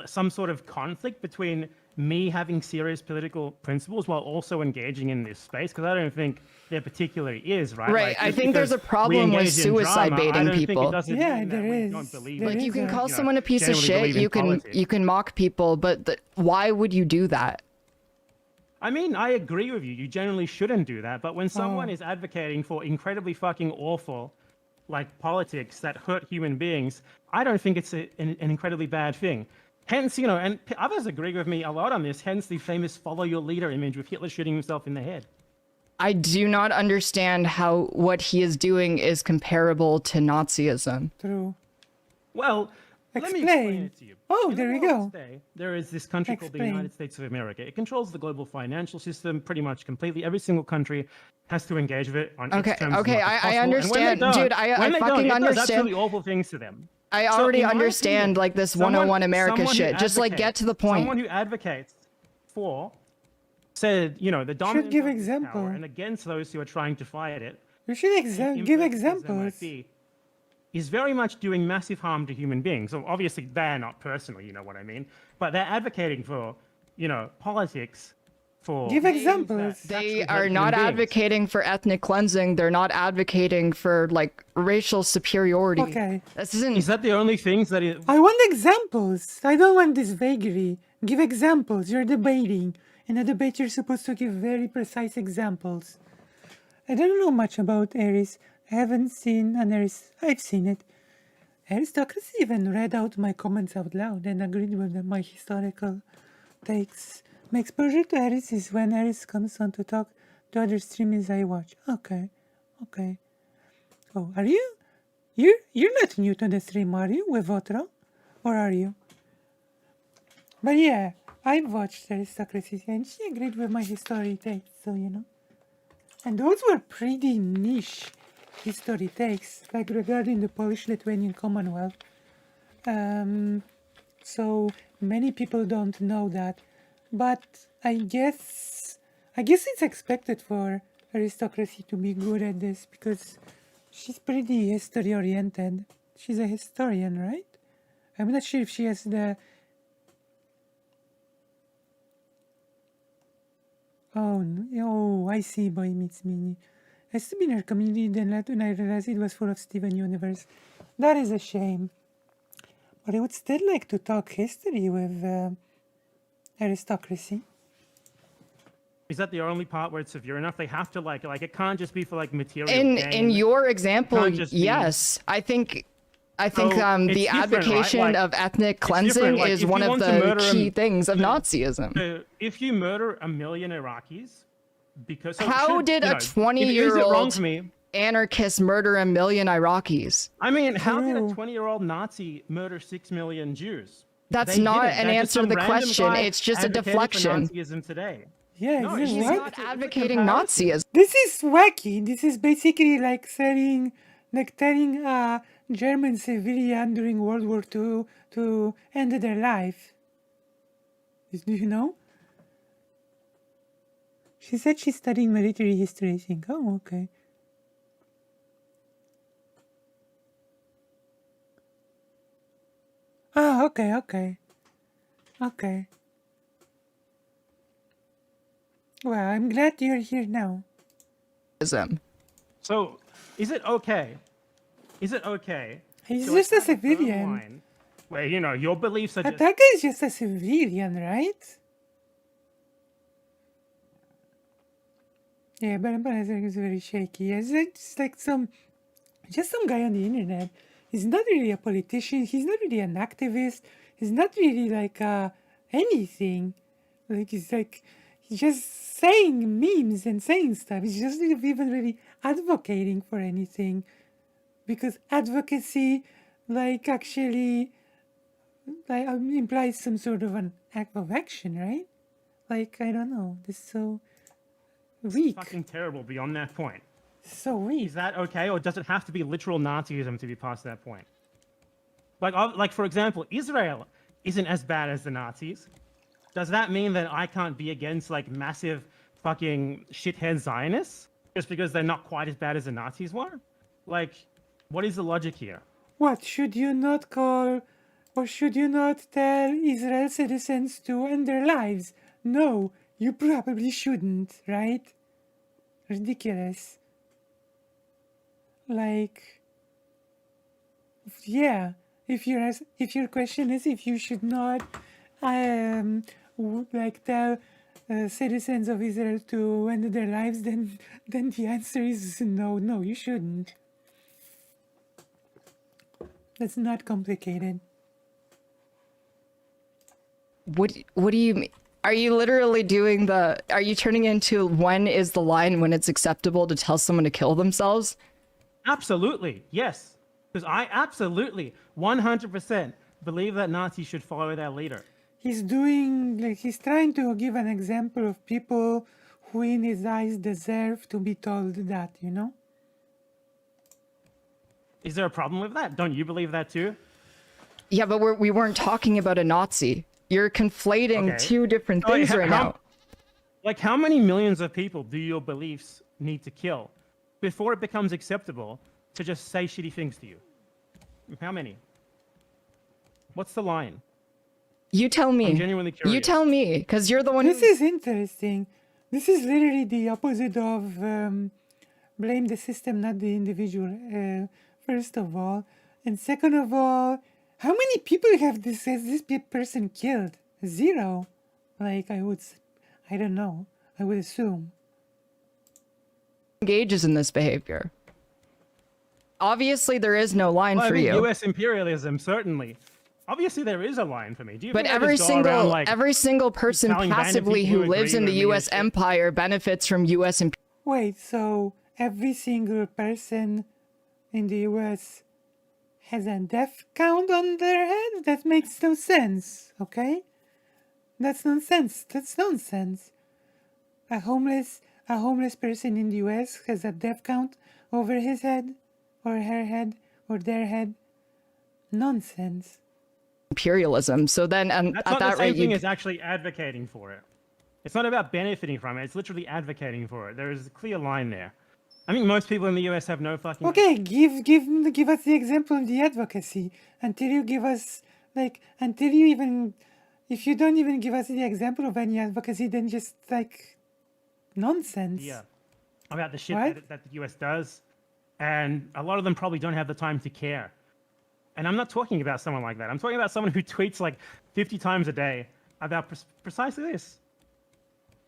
S3: some sort of conflict between me having serious political principles while also engaging in this space, because I don't think there particularly is, right?
S2: Right,
S3: Like,
S2: I
S3: just
S2: think there's
S3: because
S2: a problem
S3: we
S2: with
S3: engage in
S2: suicide
S3: drama, I
S2: baiting
S3: don't think
S2: people.
S3: it doesn't
S1: Yeah,
S3: mean that
S1: there
S3: we
S1: is.
S3: don't believe
S1: There
S3: in-
S1: is
S2: You can
S1: a-
S2: call
S3: you know,
S2: someone a piece of
S3: generally
S2: shit.
S3: believe in
S2: You
S3: politics.
S2: can mock people, but why would you do that?
S3: I mean, I agree with you. You generally shouldn't do that. But when someone
S1: Oh.
S3: is advocating for incredibly fucking awful, like politics that hurt human beings, I don't think it's an incredibly bad thing. Hence, you know, and others agree with me a lot on this. Hence the famous "follow your leader" image with Hitler shooting himself in the head.
S2: I do not understand how what he is doing is comparable to Nazism.
S1: True.
S3: Well, let me
S1: Explain.
S3: explain it to you.
S1: Oh,
S3: In
S1: there
S3: the
S1: we
S3: world
S1: go.
S3: Today, there is this country called the
S1: Explain.
S3: United States of America. It controls the global financial system pretty much completely. Every single country has to engage with it on
S2: Okay,
S3: its terms. as
S2: okay,
S3: much as
S2: I
S3: possible. And when they
S2: understand.
S3: don't-
S2: Dude, I
S3: when they don't,
S2: fucking
S3: it does
S2: understand.
S3: absolutely awful things to them.
S2: I
S3: So,
S2: already
S3: in my
S2: understand
S3: opinion,
S2: like this
S3: someone-
S2: 101 America
S3: someone who
S2: shit. Just like get to the point.
S3: Someone who advocates for, said, you know, the dominance
S1: give
S3: of this
S1: example.
S3: power and against those who are trying to fight it,
S1: You should give
S3: imperfect as they might
S1: examples.
S3: be, is very much doing massive harm to human beings. So obviously they're not personally, you know what I mean, but they're advocating for, you know, politics for
S1: Give
S3: things
S1: examples.
S3: that actually
S2: They
S3: hurt
S2: are
S3: human
S2: not
S3: beings.
S2: advocating for ethnic cleansing. They're not advocating for like racial superiority.
S1: Okay.
S2: This isn't.
S3: Is that the only things that it?
S1: I want examples. I don't want this vagary. Give examples. You're debating. In a debate, you're supposed to give very precise examples. I don't know much about Aries. I haven't seen an Aries. I've seen it. Aristocracy even read out my comments out loud and agreed with my historical takes. My exposure to Aries is when Aries comes on to talk to other streamers I watch. Okay. Okay. Oh, are you? You're not new to the stream, are you, with Votra? Or are you? But yeah, I watched Aristocracy and she agreed with my history takes, so you know. And those were pretty niche history takes, like regarding the Polish-Lithuanian Commonwealth. So many people don't know that. But I guess it's expected for Aristocracy to be good at this because she's pretty history oriented. She's a historian, right? I'm not sure if she has the. Oh, I see. Boy Meets Mini. I used to be in her community, then when I realized it was full of Steven Universe. That is a shame. But I would still like to talk history with Aristocracy.
S3: Is that the only part where it's severe enough? They have to like it can't just be for like material
S2: in
S3: gain.
S2: your example,
S3: Can't just be-
S2: yes. I think
S3: So,
S2: the
S3: it's different, right?
S2: advocation
S3: Like,
S2: of ethnic
S3: it's different.
S2: cleansing
S3: Like,
S2: is
S3: if
S2: one
S3: you
S2: of
S3: want to
S2: the
S3: murder
S2: key things of Nazism.
S3: So if you murder 1 million Iraqis because so
S2: How
S3: should,
S2: did
S3: you
S2: a
S3: know, is it wrong
S2: 20-year-old
S3: for me?
S2: anarchist murder 1 million Iraqis?
S3: I mean, how did a
S1: True.
S3: 20-year-old Nazi murder 6 million Jews?
S2: That's
S3: They
S2: not
S3: didn't.
S2: an
S3: They're just
S2: answer to
S3: some
S2: the
S3: random
S2: question.
S3: guy
S2: It's just a
S3: advocating for
S2: deflection.
S3: Nazism today.
S1: Yeah,
S3: No,
S1: this is
S3: he's
S1: what?
S2: Not
S3: it's a
S2: advocating
S3: comparison.
S2: Nazism.
S1: This is wacky. This is basically like telling a German civilian during World War II to end their life. Do you know? She said she's studying military history, I think. Oh, okay. Oh, okay, okay. Okay. Well, I'm glad you're here now.
S3: So, is it okay? Is it okay?
S1: He's
S3: to, like,
S1: just a
S3: have firm
S1: civilian.
S3: line where you know your beliefs are just
S1: Ataka is just a civilian, right? Yeah, but BadEmpanada is very shaky. It's like, just some guy on the internet. He's not really a politician. He's not really an activist. He's not really like anything. He's just saying memes and saying stuff. He's just not even really advocating for anything, because advocacy, actually, implies some sort of an act of action, right? I don't know. This is so weak.
S3: fucking terrible beyond that point.
S1: So weak.
S3: Is that okay, or does it have to be literal Nazism to be past that point? Like for example, Israel isn't as bad as the Nazis. Does that mean that I can't be against like massive fucking shithead Zionists just because they're not quite as bad as the Nazis were? Like, what is the logic here?
S1: What, should you not call Or should you not tell Israel citizens to end their lives? No, you probably shouldn't, right? Ridiculous. Like, yeah, if your question is if you should not tell citizens of Israel to end their lives, then the answer is no, you shouldn't. That's not complicated.
S2: What do you mean? Are you literally doing are you turning into when is the line when it's acceptable to tell someone to kill themselves?
S3: Absolutely, yes. Because I absolutely, 100% believe that Nazis should follow their leader.
S1: He's trying to give an example of people who in his eyes deserve to be told that, you know?
S3: Is there a problem with that? Don't you believe that too?
S2: Yeah, but we weren't talking about a Nazi. You're conflating
S3: Okay.
S2: two different
S3: Like,
S2: things right now.
S3: Like, how many millions of people do your beliefs need to kill before it becomes acceptable to just say shitty things to you? How many? What's the line?
S2: You tell me.
S3: I'm genuinely curious.
S2: You tell me, because you're the one
S1: This
S2: who...
S1: is interesting. This is literally the opposite of blame the system, not the individual, first of all. And second of all, how many people has this person killed? Zero. I don't know. I would assume.
S2: engages in this behavior. Obviously, there is no line
S3: Well,
S2: for
S3: I think
S2: you.
S3: U.S. imperialism, certainly. Obviously, there is a line for me. Do you
S2: But
S3: think I just go around, like,
S2: every single person
S3: telling random
S2: passively
S3: people
S2: who
S3: who
S2: lives
S3: agree
S2: in the
S3: with me
S2: U.S.
S3: and shit?
S2: empire benefits from U.S.
S1: Wait, so every single person in the US has a death count on their head? That makes no sense, okay? That's nonsense. That's nonsense. A homeless person in the US has a death count over his head or her head or their head. Nonsense.
S2: imperialism. So then,
S3: That's
S2: at
S3: not
S2: that
S3: the same
S2: rate,
S3: thing
S2: you
S3: as actually advocating for it. It's not about benefiting from it. It's literally advocating for it. There is a clear line there. I think most people in the US have no fucking...
S1: Okay, give us the example of the advocacy until you give us if you don't even give us the example of any advocacy, then just nonsense.
S3: Yeah. About the shit
S1: Right?
S3: that the US does. And a lot of them probably don't have the time to care. And I'm not talking about someone like that. I'm talking about someone who tweets like 50 times a day about precisely this.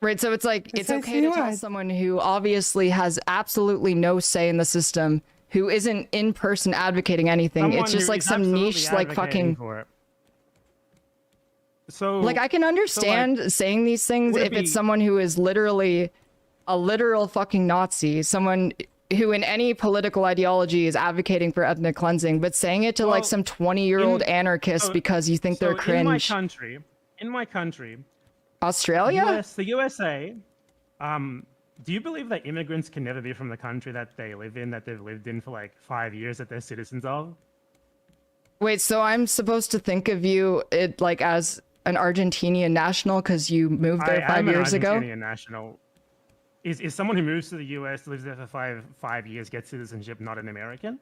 S2: right. So it's like it's okay
S1: Precisely
S2: to tell
S1: what?
S2: someone who obviously has absolutely no say in the system, who isn't in person advocating anything.
S3: Someone
S2: It's just
S3: who
S2: like
S3: is
S2: some
S3: absolutely
S2: niche, like
S3: advocating
S2: fucking.
S3: for it. So
S2: Like I can understand saying these things
S3: would it
S2: if it's
S3: be-
S2: someone who is literally a literal fucking Nazi, someone who in any political ideology is advocating for ethnic cleansing, but saying it to like
S3: Well,
S2: some 20-year-old
S3: in-
S2: anarchist
S3: so-
S2: because you think they're
S3: so
S2: cringe.
S3: in my country,
S2: Australia?
S3: the USA, do you believe that immigrants can never be from the country that they live in, that they've lived in for like 5 years, that they're citizens of?
S2: Wait, so I'm supposed to think of you like as an Argentinian national because you moved there
S3: I am
S2: 5 years
S3: an
S2: ago?
S3: Argentinian national. Is someone who moves to the US, lives there for five years, gets citizenship, not an American?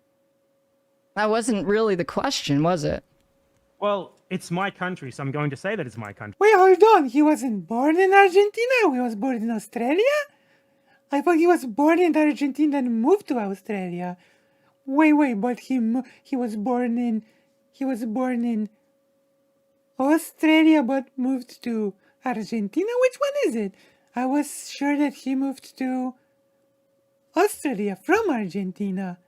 S2: That wasn't really the question, was it?
S3: Well, it's my country, so I'm going to say that it's my country.
S1: Wait, hold on. He wasn't born in Argentina. He was born in Australia. I thought he was born in Argentina and moved to Australia. Wait, but he was born in Australia but moved to Argentina. Which one is it? I was sure that he moved to Australia from Argentina.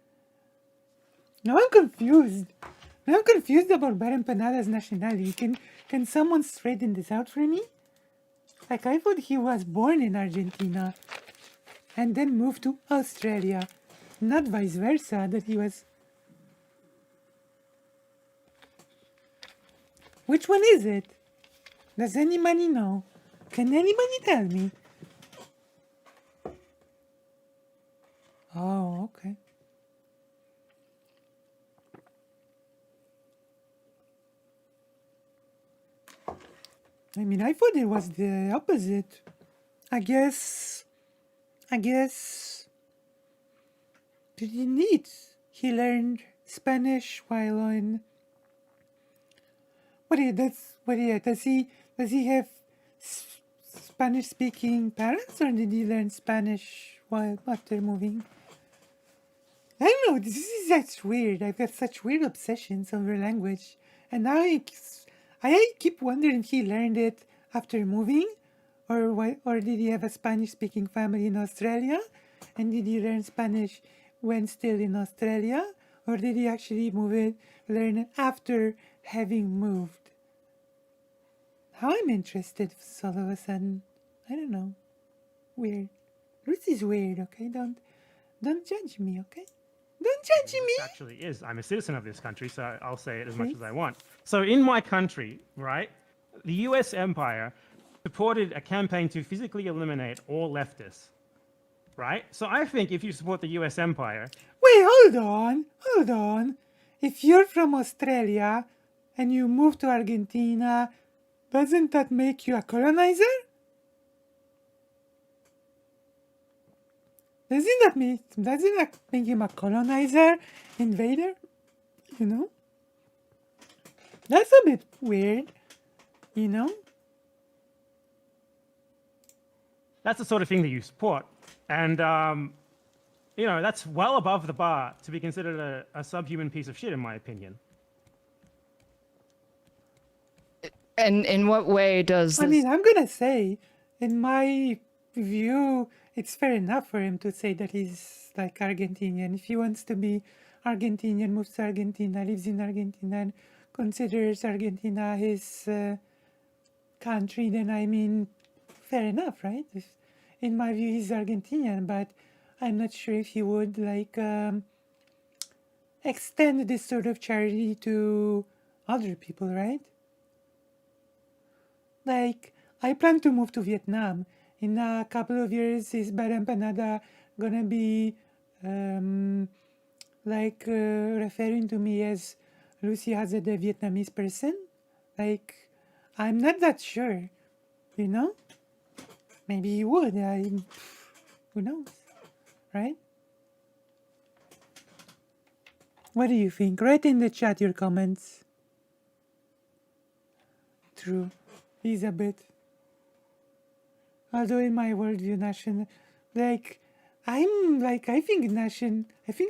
S1: Now I'm confused. Now I'm confused about BadEmpanada's nationality. Can someone straighten this out for me? Like I thought he was born in Argentina and then moved to Australia, not vice versa. That he was. Which one is it? Does anybody know? Can anybody tell me? Oh, okay. I mean, I thought it was the opposite. I guess. Pretty neat. He learned Spanish while on does he have Spanish speaking parents, or did he learn Spanish while after moving? I don't know. This is such weird. I've got such weird obsessions over language, and now I keep wondering if he learned it after moving, or what, or did he have a Spanish-speaking family in Australia, and did he learn Spanish when still in Australia, or did he actually learn it after having moved? Now I'm interested all of a sudden. I don't know. Weird. Ruth is weird. Okay, don't judge me. Okay. Don't judge me.
S3: Actually is. I'm a citizen of this country, so I'll say it as much as I want. So in my country, right, the US empire supported a campaign to physically eliminate all leftists, right? So I think if you support the US empire...
S1: Wait, hold on. If you're from Australia and you move to Argentina, doesn't that make you a colonizer? Doesn't that make him a colonizer, invader? You know? That's a bit weird, you know?
S3: That's the sort of thing that you support. And, you know, that's well above the bar to be considered a subhuman piece of shit, in my opinion.
S2: And in what way does this...
S1: I mean, I'm gonna say, in my view, it's fair enough for him to say that he's like Argentinian. If he wants to be Argentinian, moves to Argentina, lives in Argentina, and considers Argentina his country, then I mean, fair enough, right? In my view, he's Argentinian, but I'm not sure if he would like extend this sort of charity to other people, right? Like, I plan to move to Vietnam. In a couple of years, is BadEmpanada gonna be referring to me as Lucy as a Vietnamese person? Like, I'm not that sure, you know? Maybe he would. Who knows, right? What do you think? Write in the chat your comments. True. Elizabeth. Although in my worldview, I think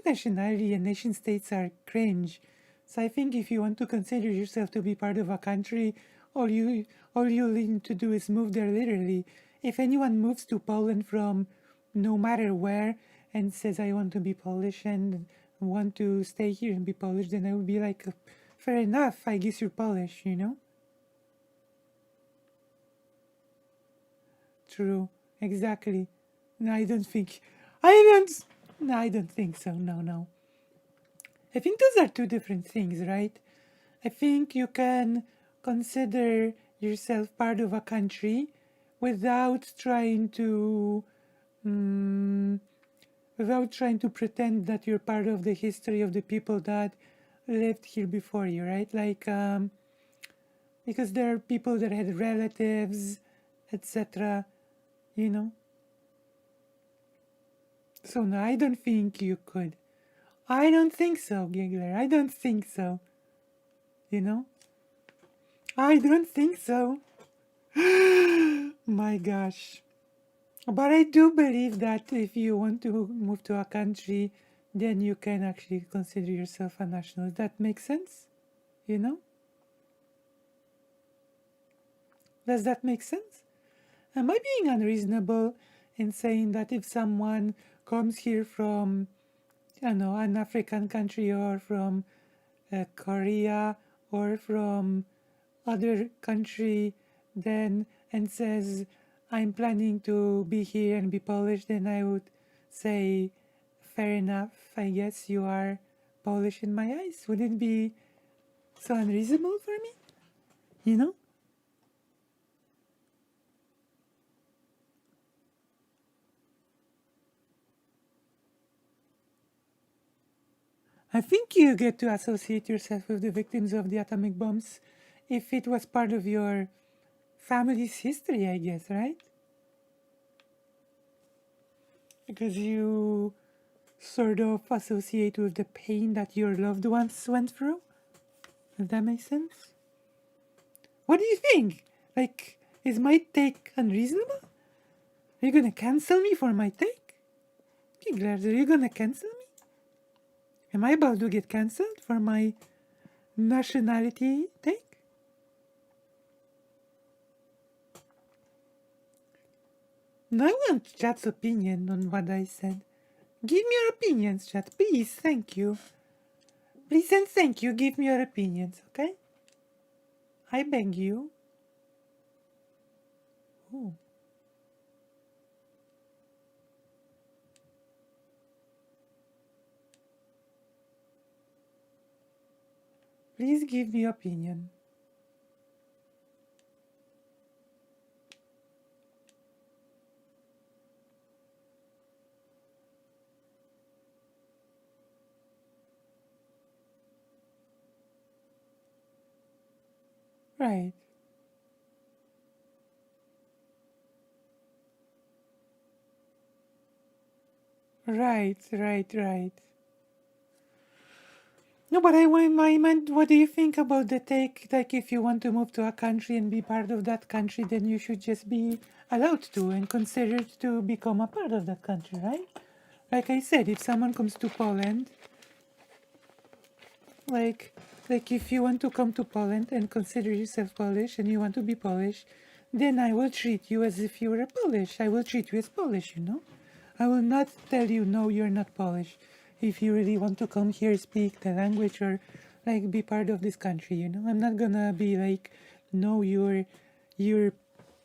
S1: nationality and nation states are cringe. So I think if you want to consider yourself to be part of a country, all you need to do is move there literally. If anyone moves to Poland from no matter where and says I want to be Polish and want to stay here and be Polish, then I would be like, fair enough, I guess you're Polish, you know? True, exactly. No, I don't think so. No. I think those are two different things, right? I think you can consider yourself part of a country without trying to pretend that you're part of the history of the people that lived here before you, right? Like, because there are people that had relatives, etc., you know? So no, I don't think you could. I don't think so, Giggler. I don't think so. You know? I don't think so. My gosh. But I do believe that if you want to move to a country, then you can actually consider yourself a national. Does that make sense? You know? Does that make sense? Am I being unreasonable in saying that if someone comes here from, I don't know, an African country or from Korea or from other country, then and says, I'm planning to be here and be Polish, then I would say, fair enough, I guess you are Polish in my eyes. Would it be so unreasonable for me? You know? I think you get to associate yourself with the victims of the atomic bombs if it was part of your family's history, I guess, right? Because you sort of associate with the pain that your loved ones went through. Does that make sense? What do you think? Like, is my take unreasonable? Are you gonna cancel me for my take? Pigglers, are you gonna cancel me? Am I about to get cancelled for my nationality take? No, I want chat's opinion on what I said. Give me your opinions, chat, please, thank you. Please and thank you, give me your opinions, okay? I beg you. Ooh. Please give me opinion. Right. Right. No, but I meant, what do you think about the take? Like, if you want to move to a country and be part of that country, then you should just be allowed to and considered to become a part of that country, right? Like I said, if someone comes to Poland, like if you want to come to Poland and consider yourself Polish and you want to be Polish, then I will treat you as if you were Polish. I will treat you as Polish, you know? I will not tell you, no, you're not Polish. If you really want to come here, speak the language, or like be part of this country, you know? I'm not gonna be like, no, your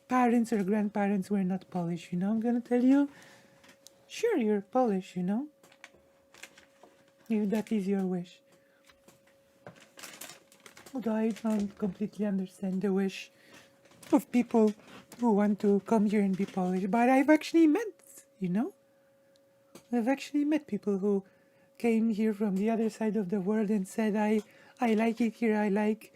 S1: parents or grandparents were not Polish, you know? I'm gonna tell you, sure, you're Polish, you know? If that is your wish. Although I don't completely understand the wish of people who want to come here and be Polish, but I've actually met, you know? I've actually met people who came here from the other side of the world and said, I like it here, I like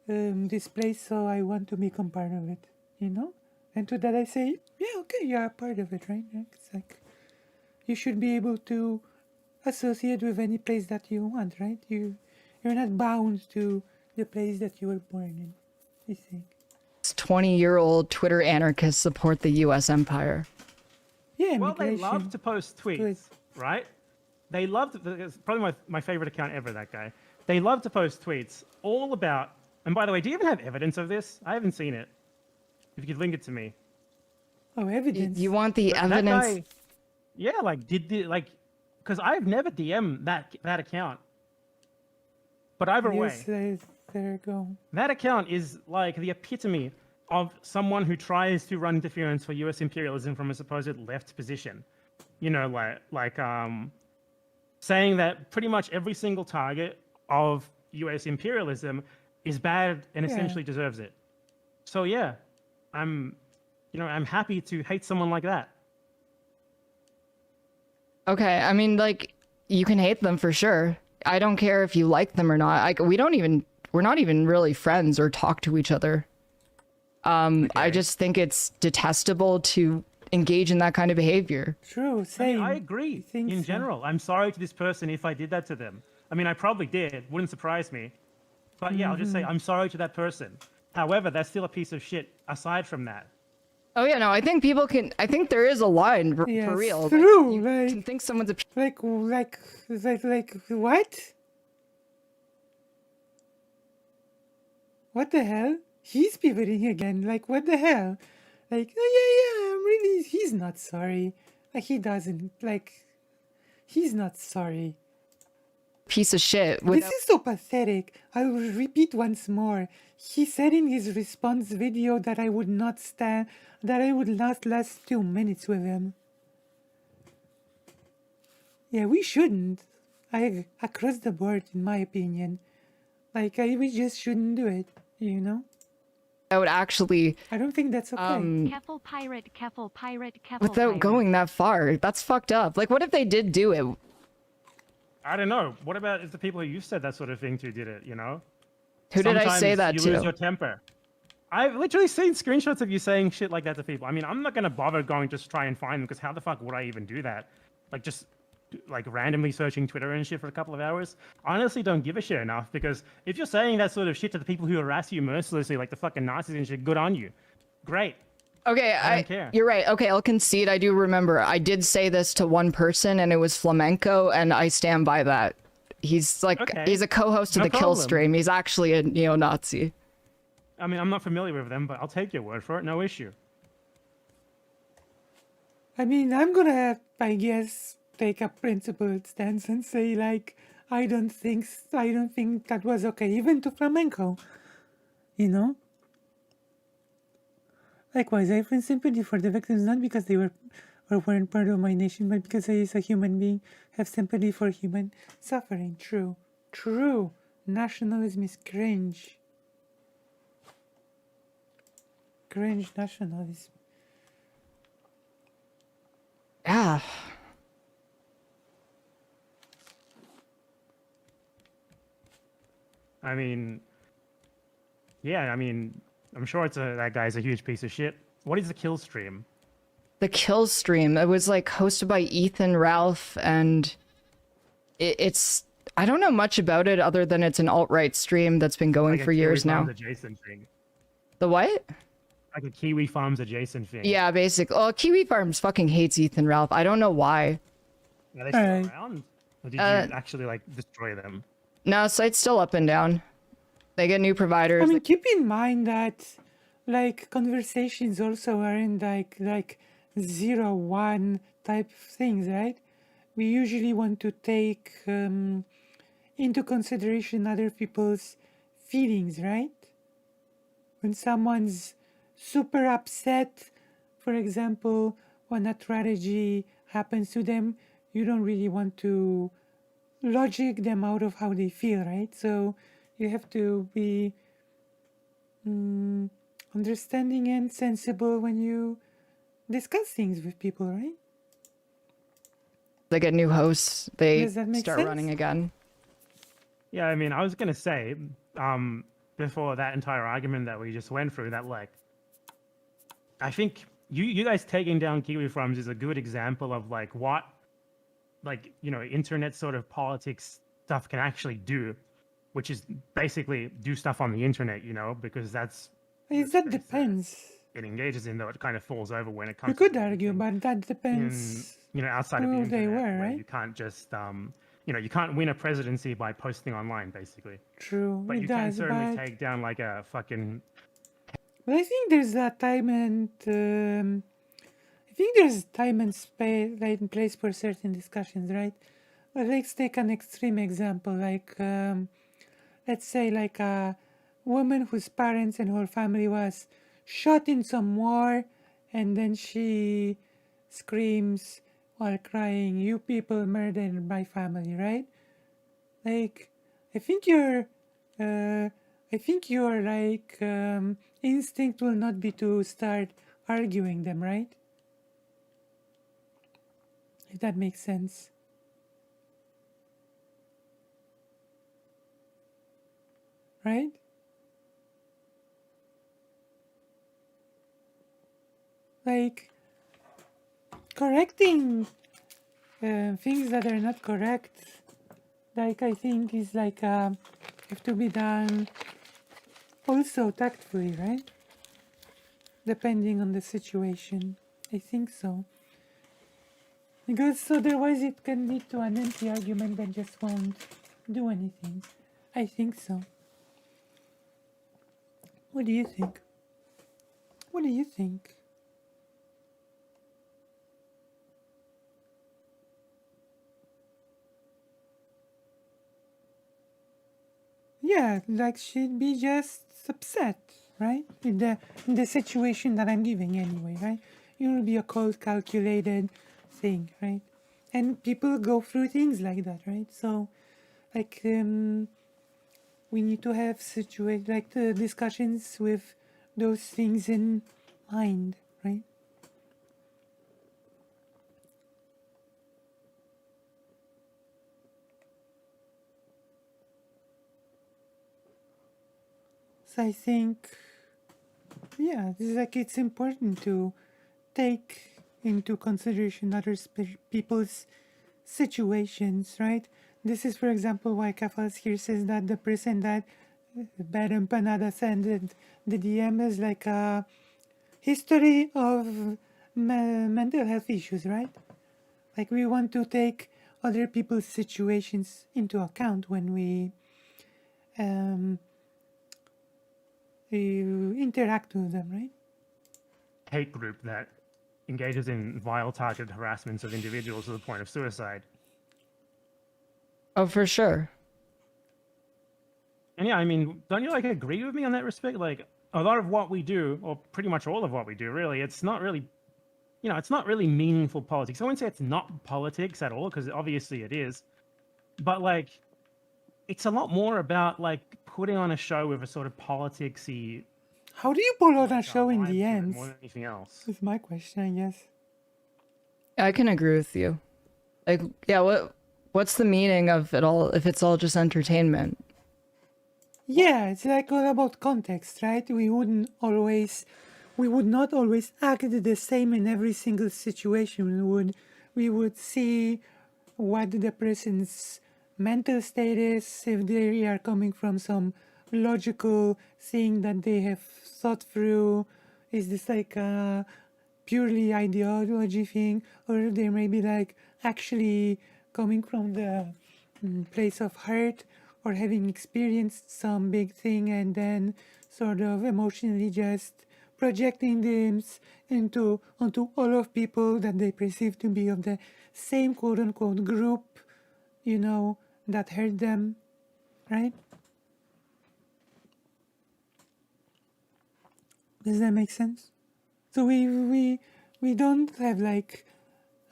S1: this place, so I want to become part of it, you know? And to that I say, yeah, okay, you're a part of it, right? It's like, you should be able to associate with any place that you want, right? You're not bound to the place that you were born in, I think.
S2: 20-year-old Twitter anarchists support the U.S. empire.
S1: Yeah,
S3: Well, they
S1: immigration.
S3: love to post tweets, right? They love to, it's probably my favorite account ever, that guy. They love to post tweets all about, and by the way, do you even have evidence of this? I haven't seen it. If you could link it to me.
S1: Oh, evidence.
S2: You want the
S3: That
S2: evidence?
S3: guy, yeah, like, because I've never DM'd that account. But either way,
S1: Yes, there you go.
S3: that account is like the epitome of someone who tries to run interference for U.S. imperialism from a supposed left position. You know, saying that pretty much every single target of U.S. imperialism is bad and
S1: Yeah.
S3: essentially deserves it. So yeah, I'm happy to hate someone like that.
S2: Okay, I mean, like, you can hate them for sure. I don't care if you like them or not. We're not even really friends or talk to each other. I just think it's detestable to engage in that kind of behavior.
S1: True,
S3: I mean,
S1: same.
S3: I agree
S1: think
S3: in
S1: so.
S3: general. I'm sorry to this person if I did that to them. I mean, I probably did. Wouldn't surprise me. But yeah, I'll just say I'm sorry to that person. However, that's still a piece of shit aside from that.
S2: Oh yeah, no, I think I think there is a line for
S1: Yes,
S2: real.
S1: true,
S2: You
S1: like-
S2: can think someone's a
S1: Like what? What the hell? He's pivoting again. Like, what the hell? Like, oh, yeah, I'm really. He's not sorry. Like, he doesn't. Like, he's not sorry.
S2: piece of shit.
S1: This is so pathetic. I will repeat once more. He said in his response video that I would not last 2 minutes with him. Yeah, we shouldn't. Across the board, in my opinion. Like, we just shouldn't do it, you know?
S2: I would actually,
S1: I don't think that's okay.
S5: Keffal pirate, Keffal pirate, Keffal
S2: without
S5: pirate.
S2: going that far, that's fucked up. Like, what if they did do it?
S3: I don't know. What about if the people who you said that sort of thing to did it, you know?
S2: Who did I say that
S3: Sometimes you lose
S2: to?
S3: your temper. I've literally seen screenshots of you saying shit like that to people. I mean, I'm not going to bother going just try and find them because how the fuck would I even do that? Like, just like randomly searching Twitter and shit for a couple of hours. I honestly don't give a shit enough, because if you're saying that sort of shit to the people who harass you mercilessly, like the fucking Nazis and shit, good on you. Great.
S2: Okay,
S3: I don't care.
S2: You're right. Okay, I'll concede. I do remember. I did say this to one person, and it was Flamenco, and I stand by that. He's like,
S3: Okay,
S2: he's a co-host of
S3: no
S2: the Kill
S3: problem.
S2: Stream. He's actually a neo-Nazi.
S3: I mean, I'm not familiar with them, but I'll take your word for it. No issue.
S1: I mean, I'm gonna, I guess, take a principled stance and say, like, I don't think that was okay, even to flamenco, you know. Likewise, I feel sympathy for the victims, not because they were or weren't part of my nation, but because I, as a human being, have sympathy for human suffering. True, true. Nationalism is cringe. Cringe nationalism.
S2: Yeah.
S3: I mean, yeah, I mean, I'm sure that guy's a huge piece of shit. What is the kill stream?
S2: The Kill Stream. It was like hosted by Ethan Ralph, and it's I don't know much about it other than it's an alt-right stream that's been going
S3: Like a
S2: for
S3: Kiwi
S2: years now.
S3: Farms adjacent thing.
S2: The what?
S3: Like a Kiwi Farms adjacent thing.
S2: Yeah, basically. Oh, Kiwi Farms fucking hates Ethan Ralph. I don't know why.
S3: Are they still
S1: Alright.
S3: around? Or did you actually like destroy them?
S2: No, site's still up and down. They get new providers.
S1: I mean, keep in mind that, like, conversations also aren't like 0-1 type of things, right? We usually want to take into consideration other people's feelings, right? When someone's super upset, for example, when a tragedy happens to them, you don't really want to logic them out of how they feel, right? So you have to be understanding and sensible when you discuss things with people, right?
S2: They get new hosts. They
S1: Does that make
S2: start
S1: sense?
S2: running again.
S3: Yeah, I mean, I was gonna say, before that entire argument that we just went through, that like, I think you guys taking down Kiwi Farms is a good example of like what, like, you know, internet sort of politics stuff can actually do, which is basically do stuff on the internet, you know, because that's
S1: That
S3: space
S1: depends.
S3: it engages in, though it kind of falls over when it comes
S1: You
S3: to
S1: could
S3: doing
S1: argue,
S3: things
S1: but that
S3: in,
S1: depends
S3: you know, outside of the
S1: who they
S3: internet,
S1: were,
S3: where
S1: right?
S3: you can't just you know, you can't win a presidency by posting online, basically.
S1: True,
S3: But
S1: it
S3: you can
S1: does,
S3: certainly
S1: but
S3: take down like a fucking.
S1: But I think there's a time and I think there's time and space, like, and place for certain discussions, right? But let's take an extreme example, like let's say like a woman whose parents and her family was shot in some war, and then she screams while crying, "You people murdered my family," right? Like, I think your like instinct will not be to start arguing them, right? If that makes sense. Right? Like, correcting things that are not correct, like, I think is like have to be done also tactfully, right? Depending on the situation. I think so. Because otherwise it can lead to an empty argument that just won't do anything. I think so. What do you think? What do you think? Yeah, like she'd be just upset, right? In the situation that I'm giving anyway, right? It will be a cold, calculated thing, right? And people go through things like that, right? So, like, we need to have the discussions with those things in mind, right? So I think, yeah, this is like it's important to take into consideration other people's situations, right? This is, for example, why Keffals here says that the person that BadEmpanada sent the DM is like a history of mental health issues, right? Like we want to take other people's situations into account when we interact with them, right?
S3: Hate group that engages in vile, targeted harassments of individuals to the point of suicide.
S2: Oh, for sure.
S3: And yeah, I mean, don't you like agree with me on that respect? Like a lot of what we do, or pretty much all of what we do, really, it's not really, it's not really meaningful politics. I wouldn't say it's not politics at all, because obviously it is. But like, it's a lot more about like putting on a show with a sort of politicsy.
S1: How do you pull out a show in
S3: vibe to
S1: the
S3: it
S1: end?
S3: more than anything else.
S1: Is my question, I guess.
S2: I can agree with you. Like, yeah, what's the meaning of it all if it's all just entertainment?
S1: Yeah, it's like all about context, right? We would not always act the same in every single situation. We would see what the person's mental state is, if they are coming from some logical thing that they have thought through. Is this like a purely ideology thing, or if they may be like actually coming from the place of hurt, or having experienced some big thing and then sort of emotionally just projecting them onto all of people that they perceive to be of the same quote-unquote group, that hurt them, right? Does that make sense? So we don't have like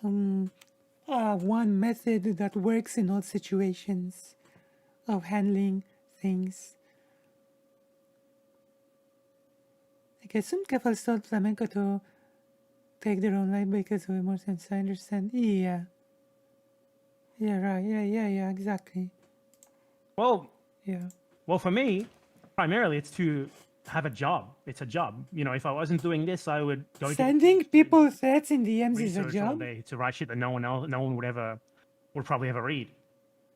S1: one method that works in all situations of handling things. Like I assume Keffals told Flamenco to take their own life because of emotions. I understand. Yeah. Yeah, right. Yeah, exactly.
S3: Well,
S1: Yeah.
S3: well, for me, primarily it's to have a job. It's a job. If I wasn't doing this, I would go to
S1: Sending people threats in DMs is a
S3: research all
S1: job?
S3: day to write shit that no one would probably ever read.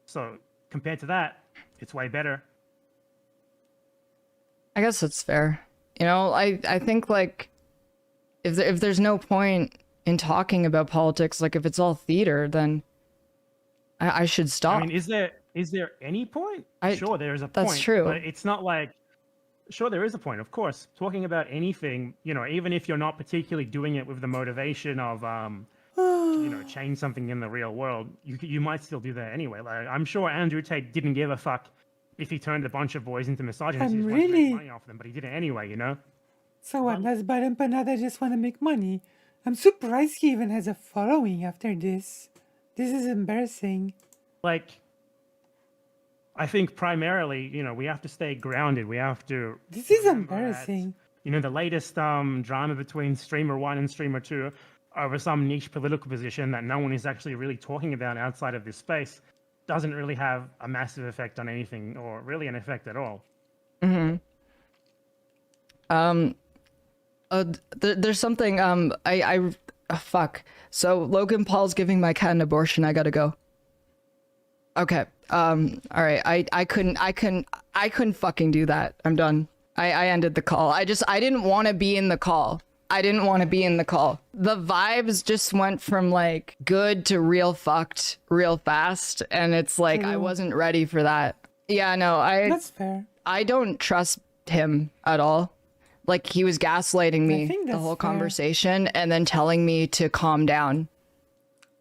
S3: So compared to that, it's way better.
S2: I guess that's fair. I think like if there's no point in talking about politics, like if it's all theater, then I should stop.
S3: I mean, is there any point? Sure, there is a point.
S2: That's true.
S3: But it's not like, sure, there is a point, of course. Talking about anything, even if you're not particularly doing it with the motivation of, change something in the real world, you might still do that anyway. Like, I'm sure Andrew Tate didn't give a fuck if he turned a bunch of boys into misogynists. He just wanted to make money off them, but he did it anyway,
S1: So what, does BadEmpanada just want to make money? I'm surprised he even has a following after this. This is embarrassing.
S3: Like, I think primarily, we have to stay grounded. We have to.
S1: This is embarrassing.
S3: That, the latest drama between streamer 1 and streamer 2 over some niche political position that no one is actually really talking about outside of this space doesn't really have a massive effect on anything, or really an effect at all.
S2: Mm-hmm. There's something, fuck. So Logan Paul's giving my cat an abortion. I gotta go. Okay. All right. I couldn't fucking do that. I'm done. I ended the call. I didn't want to be in the call. The vibes just went from like good to real fucked real fast. And it's like, I wasn't ready for that. Yeah, no,
S1: That's fair.
S2: I don't trust him at all. Like he was gaslighting me the whole
S1: fair.
S2: conversation and then telling me to calm down.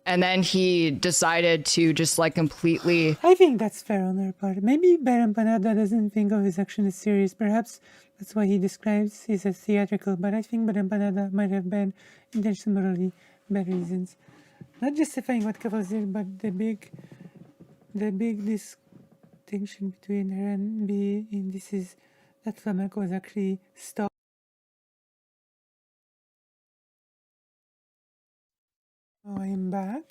S2: And then he decided to just like completely.
S1: I think that's fair on their part. Maybe BadEmpanada doesn't think of his action as serious. Perhaps that's why he describes it as theatrical. But I think BadEmpanada might have been intentionally bad reasons. Not justifying what Keffals did, but the big distinction between her and B in this is that Flamenco was actually stopped. I'm back.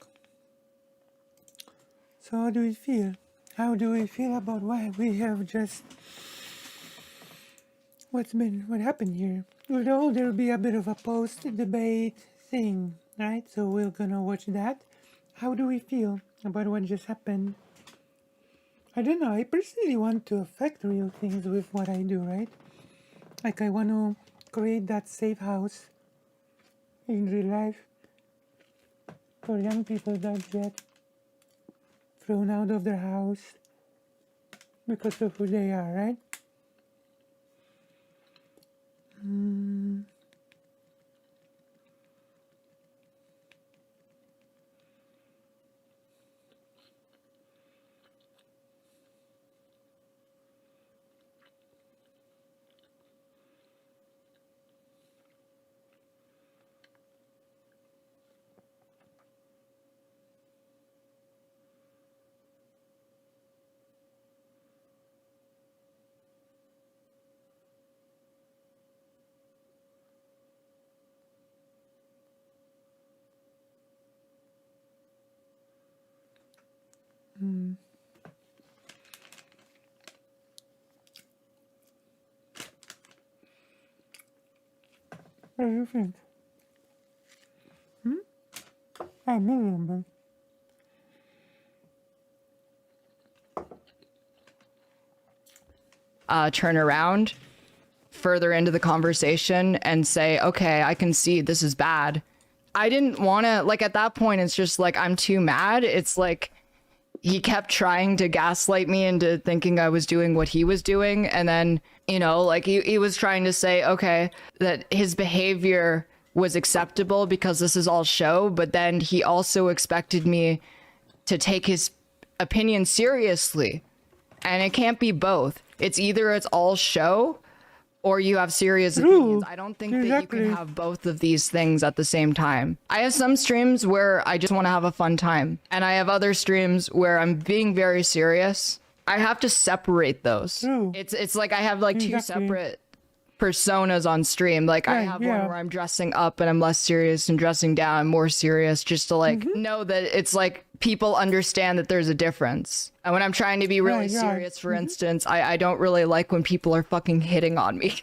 S1: So how do we feel? How do we feel about what we have just... what happened here? Although there'll be a bit of a post-debate thing, right? So we're gonna watch that. How do we feel? about what just happened. I don't know, I personally want to affect real things with what I do, right? Like I want to create that safe house in real life for young people that get thrown out of their house because of who they are, right? What do you think? I remember.
S2: Turn around further into the conversation and say, okay, I can see this is bad. I didn't want to, like, at that point, it's just like, I'm too mad. It's like, he kept trying to gaslight me into thinking I was doing what he was doing. And then, you know, like he was trying to say, okay, that his behavior was acceptable because this is all show. But then he also expected me to take his opinion seriously. And it can't be both. It's either it's all show or you have serious opinions. I don't think that you can have both of these things at the same time. I have some streams where I just want to have a fun time. And I have other streams where I'm being very serious. I have to separate those. It's like I have like two separate personas on stream. Like I have one where I'm dressing up and I'm less serious, and dressing down I'm more serious, just to like know that it's like people understand that there's a difference. And when I'm trying to be really serious, for instance, I don't really like when people are fucking hitting on me.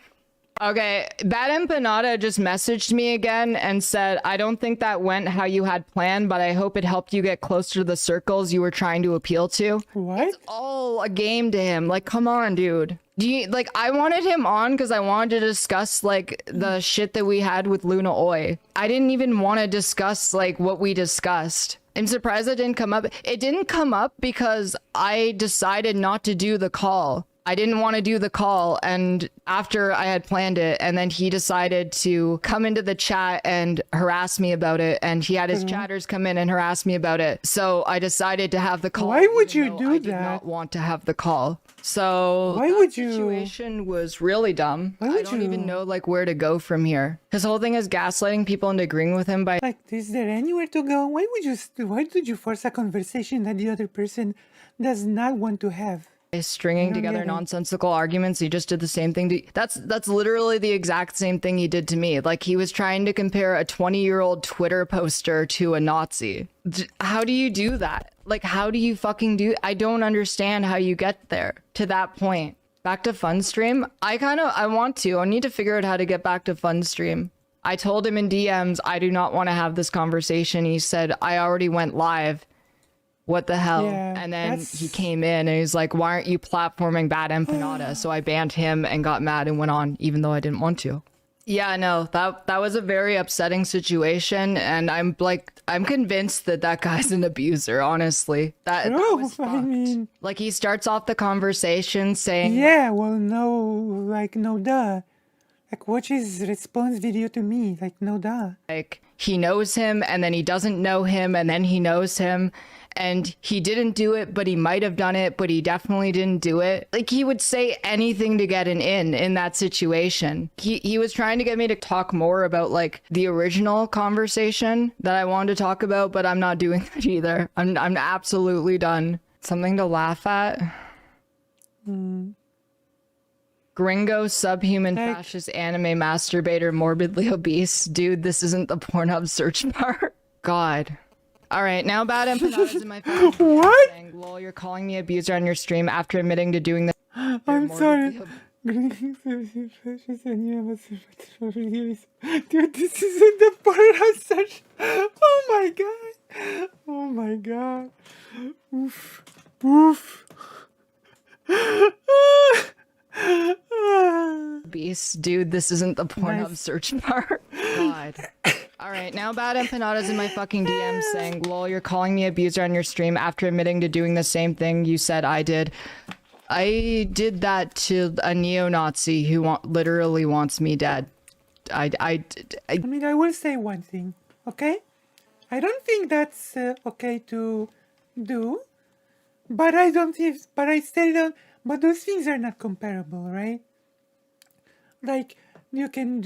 S2: Okay, BadEmpanada just messaged me again and said, I don't think that went how you had planned, but I hope it helped you get closer to the circles you were trying to appeal to.
S1: What?
S2: It's all a game to him. Like, come on, dude. Do you, like, I wanted him on because I wanted to discuss, like, the shit that we had with Luna Oi. I didn't even want to discuss, like, what we discussed. I'm surprised it didn't come up. It didn't come up because I decided not to do the call. I didn't want to do the call, and after I had planned it, and then he decided to come into the chat and harass me about it, and he had his chatters come in and harass me about it. So I decided to have the call.
S1: Why would you do
S2: I did not want to have the call. So
S1: why would you?
S2: The situation was really dumb.
S1: Why would
S2: I don't
S1: you?
S2: even know like where to go from here. His whole thing is gaslighting people into agreeing with him by
S1: Like, is there anywhere to go? Why did you force a conversation that the other person does not want to have?
S2: stringing together nonsensical arguments. He just did the same thing to that's literally the exact same thing he did to me. Like, he was trying to compare a 20-year-old Twitter poster to a Nazi. How do you do that? Like, how do you fucking do? I don't understand how you get there to that point. Back to fun stream. I need to figure out how to get back to fun stream. I told him in DMs, I do not want to have this conversation. He said, I already went live. What the hell?
S1: Yeah,
S2: and then he came in and he's like, why aren't you platforming BadEmpanada? So I banned him and got mad and went on, even though I didn't want to. Yeah, no, that was a very upsetting situation. And I'm convinced that guy's an abuser, honestly. That was fucked.
S1: I mean,
S2: like, he starts off the conversation saying,
S1: yeah, well, no duh. Like, watch his response video to me. Like, no duh.
S2: like, he knows him and then he doesn't know him and then he knows him. And he didn't do it, but he might have done it, but he definitely didn't do it. Like, he would say anything to get an in that situation. He was trying to get me to talk more about, like, the original conversation that I wanted to talk about, but I'm not doing that either. I'm absolutely done. Something to laugh at? Gringo, subhuman, fascist, anime, masturbator, morbidly obese. Dude, this isn't the Pornhub search bar. God. All right, now BadEmpanada's in my face.
S1: What?
S2: Saying, lol, you're calling me abuser on your stream after admitting to doing this.
S1: I'm sorry. Dude, this isn't the Pornhub search. Oh my god. Oh my god. Oof. Oof.
S2: Beast, dude, this isn't the Pornhub
S1: Nice.
S2: search bar. God. All right, now BadEmpanada's in my fucking DMs saying, "Lol, you're calling me abuser on your stream after admitting to doing the same thing you said I did. I did that to a neo-Nazi who literally wants me dead.
S1: I mean, I will say one thing, okay? I don't think that's okay to do, but I don't think, but I still don't, but those things are not comparable, right? Like, you can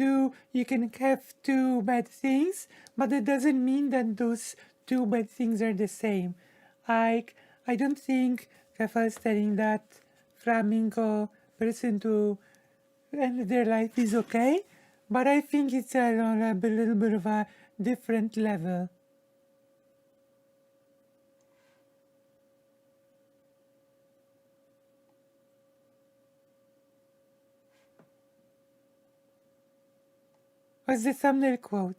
S1: have two bad things, but it doesn't mean that those two bad things are the same. Like, I don't think Keffals telling that flamingo person to end their life is okay, but I think it's on a little bit of a different level. What's the thumbnail quote?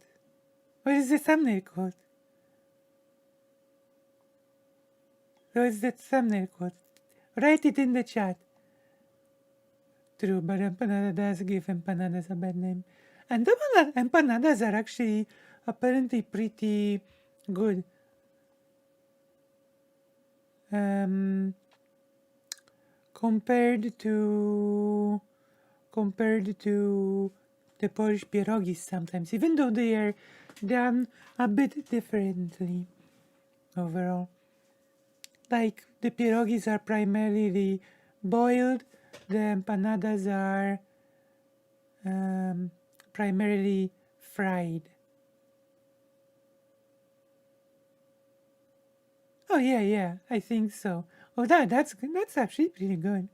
S1: What is the thumbnail quote? What is the thumbnail quote? Write it in the chat. True, but empanada does give empanadas a bad name. And the empanadas are actually apparently pretty good. Compared to the Polish pierogies sometimes, even though they are done a bit differently overall. Like, the pierogies are primarily boiled, the empanadas are primarily fried. Oh yeah, I think so. Oh, that's good. That's actually pretty good.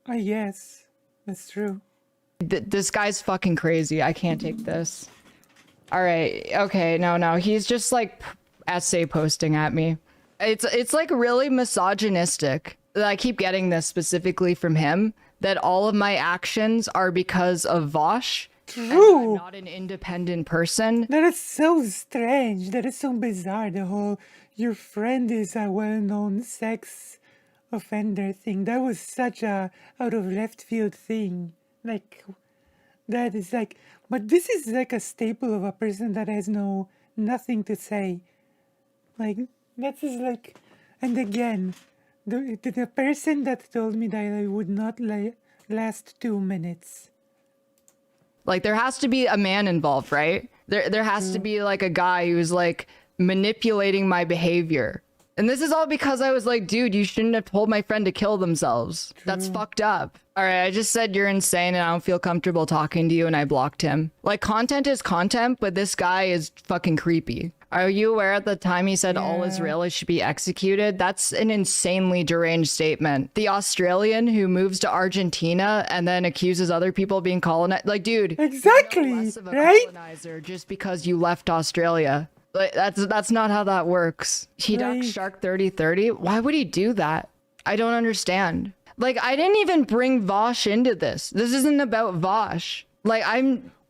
S1: Oh yes, that's true.
S2: This guy's fucking crazy. I can't take this. All right. Okay. No. He's just like essay posting at me. It's like really misogynistic. I keep getting this specifically from him, that all of my actions are because of Vosh. And I'm
S1: True.
S2: not an independent person.
S1: That is so strange. That is so bizarre. The whole your friend is a well-known sex offender thing. That was such a out of left field thing. Like, that is like, but this is like a staple of a person that has nothing to say. Like, that is like, and again, the person that told me that I would not last 2 minutes.
S2: Like, there has to be a man involved, right? There has to be like a guy who's like manipulating my behavior. And this is all because I was like, dude, you shouldn't have told my friend to kill themselves. That's fucked up. All right, I just said you're insane and I don't feel comfortable talking to you, and I blocked him. Like, content is content, but this guy is fucking creepy. Are you aware at the time he said all Israelis should be executed? That's an insanely deranged statement. The Australian who moves to Argentina and then accuses other people of being colonized. Like, dude,
S1: Exactly,
S2: you're no less of a
S1: right?
S2: colonizer just because you left Australia. Like, that's not how that works. He ducked
S1: Right.
S2: Shark 3030. Why would he do that? I don't understand. Like, I didn't even bring Vosh into this. This isn't about Vosh. Like,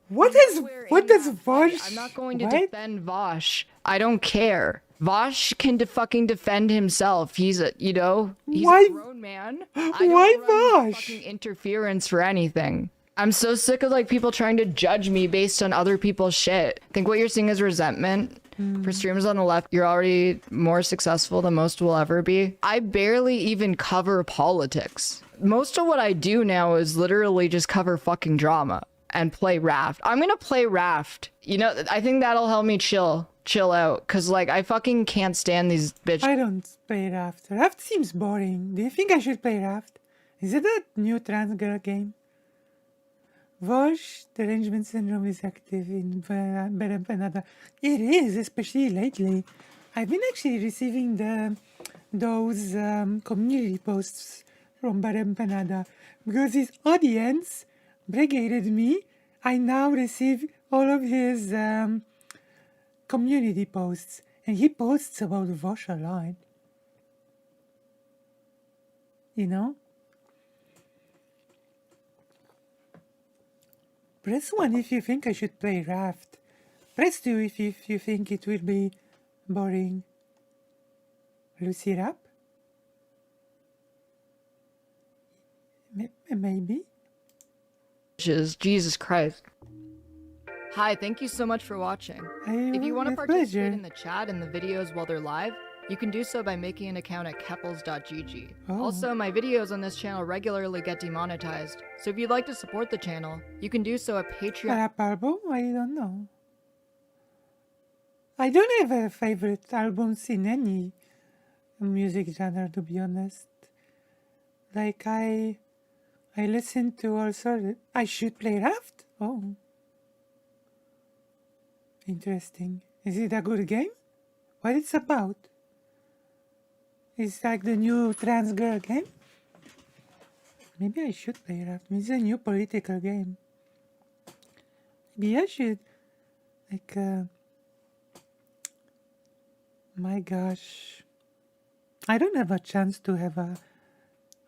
S1: What does Vosh?
S2: I'm not going to
S1: what?
S2: defend Vosh. I don't care. Vosh can fucking defend himself. He's a
S1: Why-
S2: a grown man. I don't
S1: Why
S2: run
S1: Vosh?
S2: fucking interference for anything. I'm so sick of like people trying to judge me based on other people's shit. I think what you're seeing is resentment. For streamers on the left, you're already more successful than most will ever be. I barely even cover politics. Most of what I do now is literally just cover fucking drama and play Raft. I'm gonna play Raft. You know, I think that'll help me chill out. Cause like, I fucking can't stand these bitch.
S1: I don't play Raft. Raft seems boring. Do you think I should play Raft? Is it a new trans girl game? Vosh derangement syndrome is active in BadEmpanada. It is, especially lately. I've been actually receiving those community posts from BadEmpanada because his audience brigaded me. I now receive all of his community posts, and he posts about Vosh a lot. You know? Press 1 if you think I should play Raft. Press 2 if you think it will be boring. Look it up? Maybe.
S2: Jesus Christ. Hi, thank you so much for watching. If you want to participate in the chat and the videos while they're live, you can do so by making an account at Keffals.gg. Also, my videos on this channel regularly get demonetized, so if you'd like to support the channel, you can do so at Patreon.
S1: Rap album? I don't know. I don't have a favorite albums in any music genre, to be honest. Like I listen to all sorts. I should play Raft? Oh. Interesting. Is it a good game? What it's about? It's like the new trans girl game? Maybe I should play Raft. It's a new political game. Maybe I should. Like, my gosh. I don't have a chance to have a...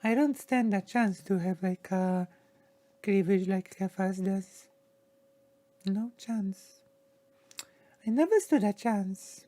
S1: I don't stand a chance to have like a cleavage like Keffals does. No chance. I never stood a chance.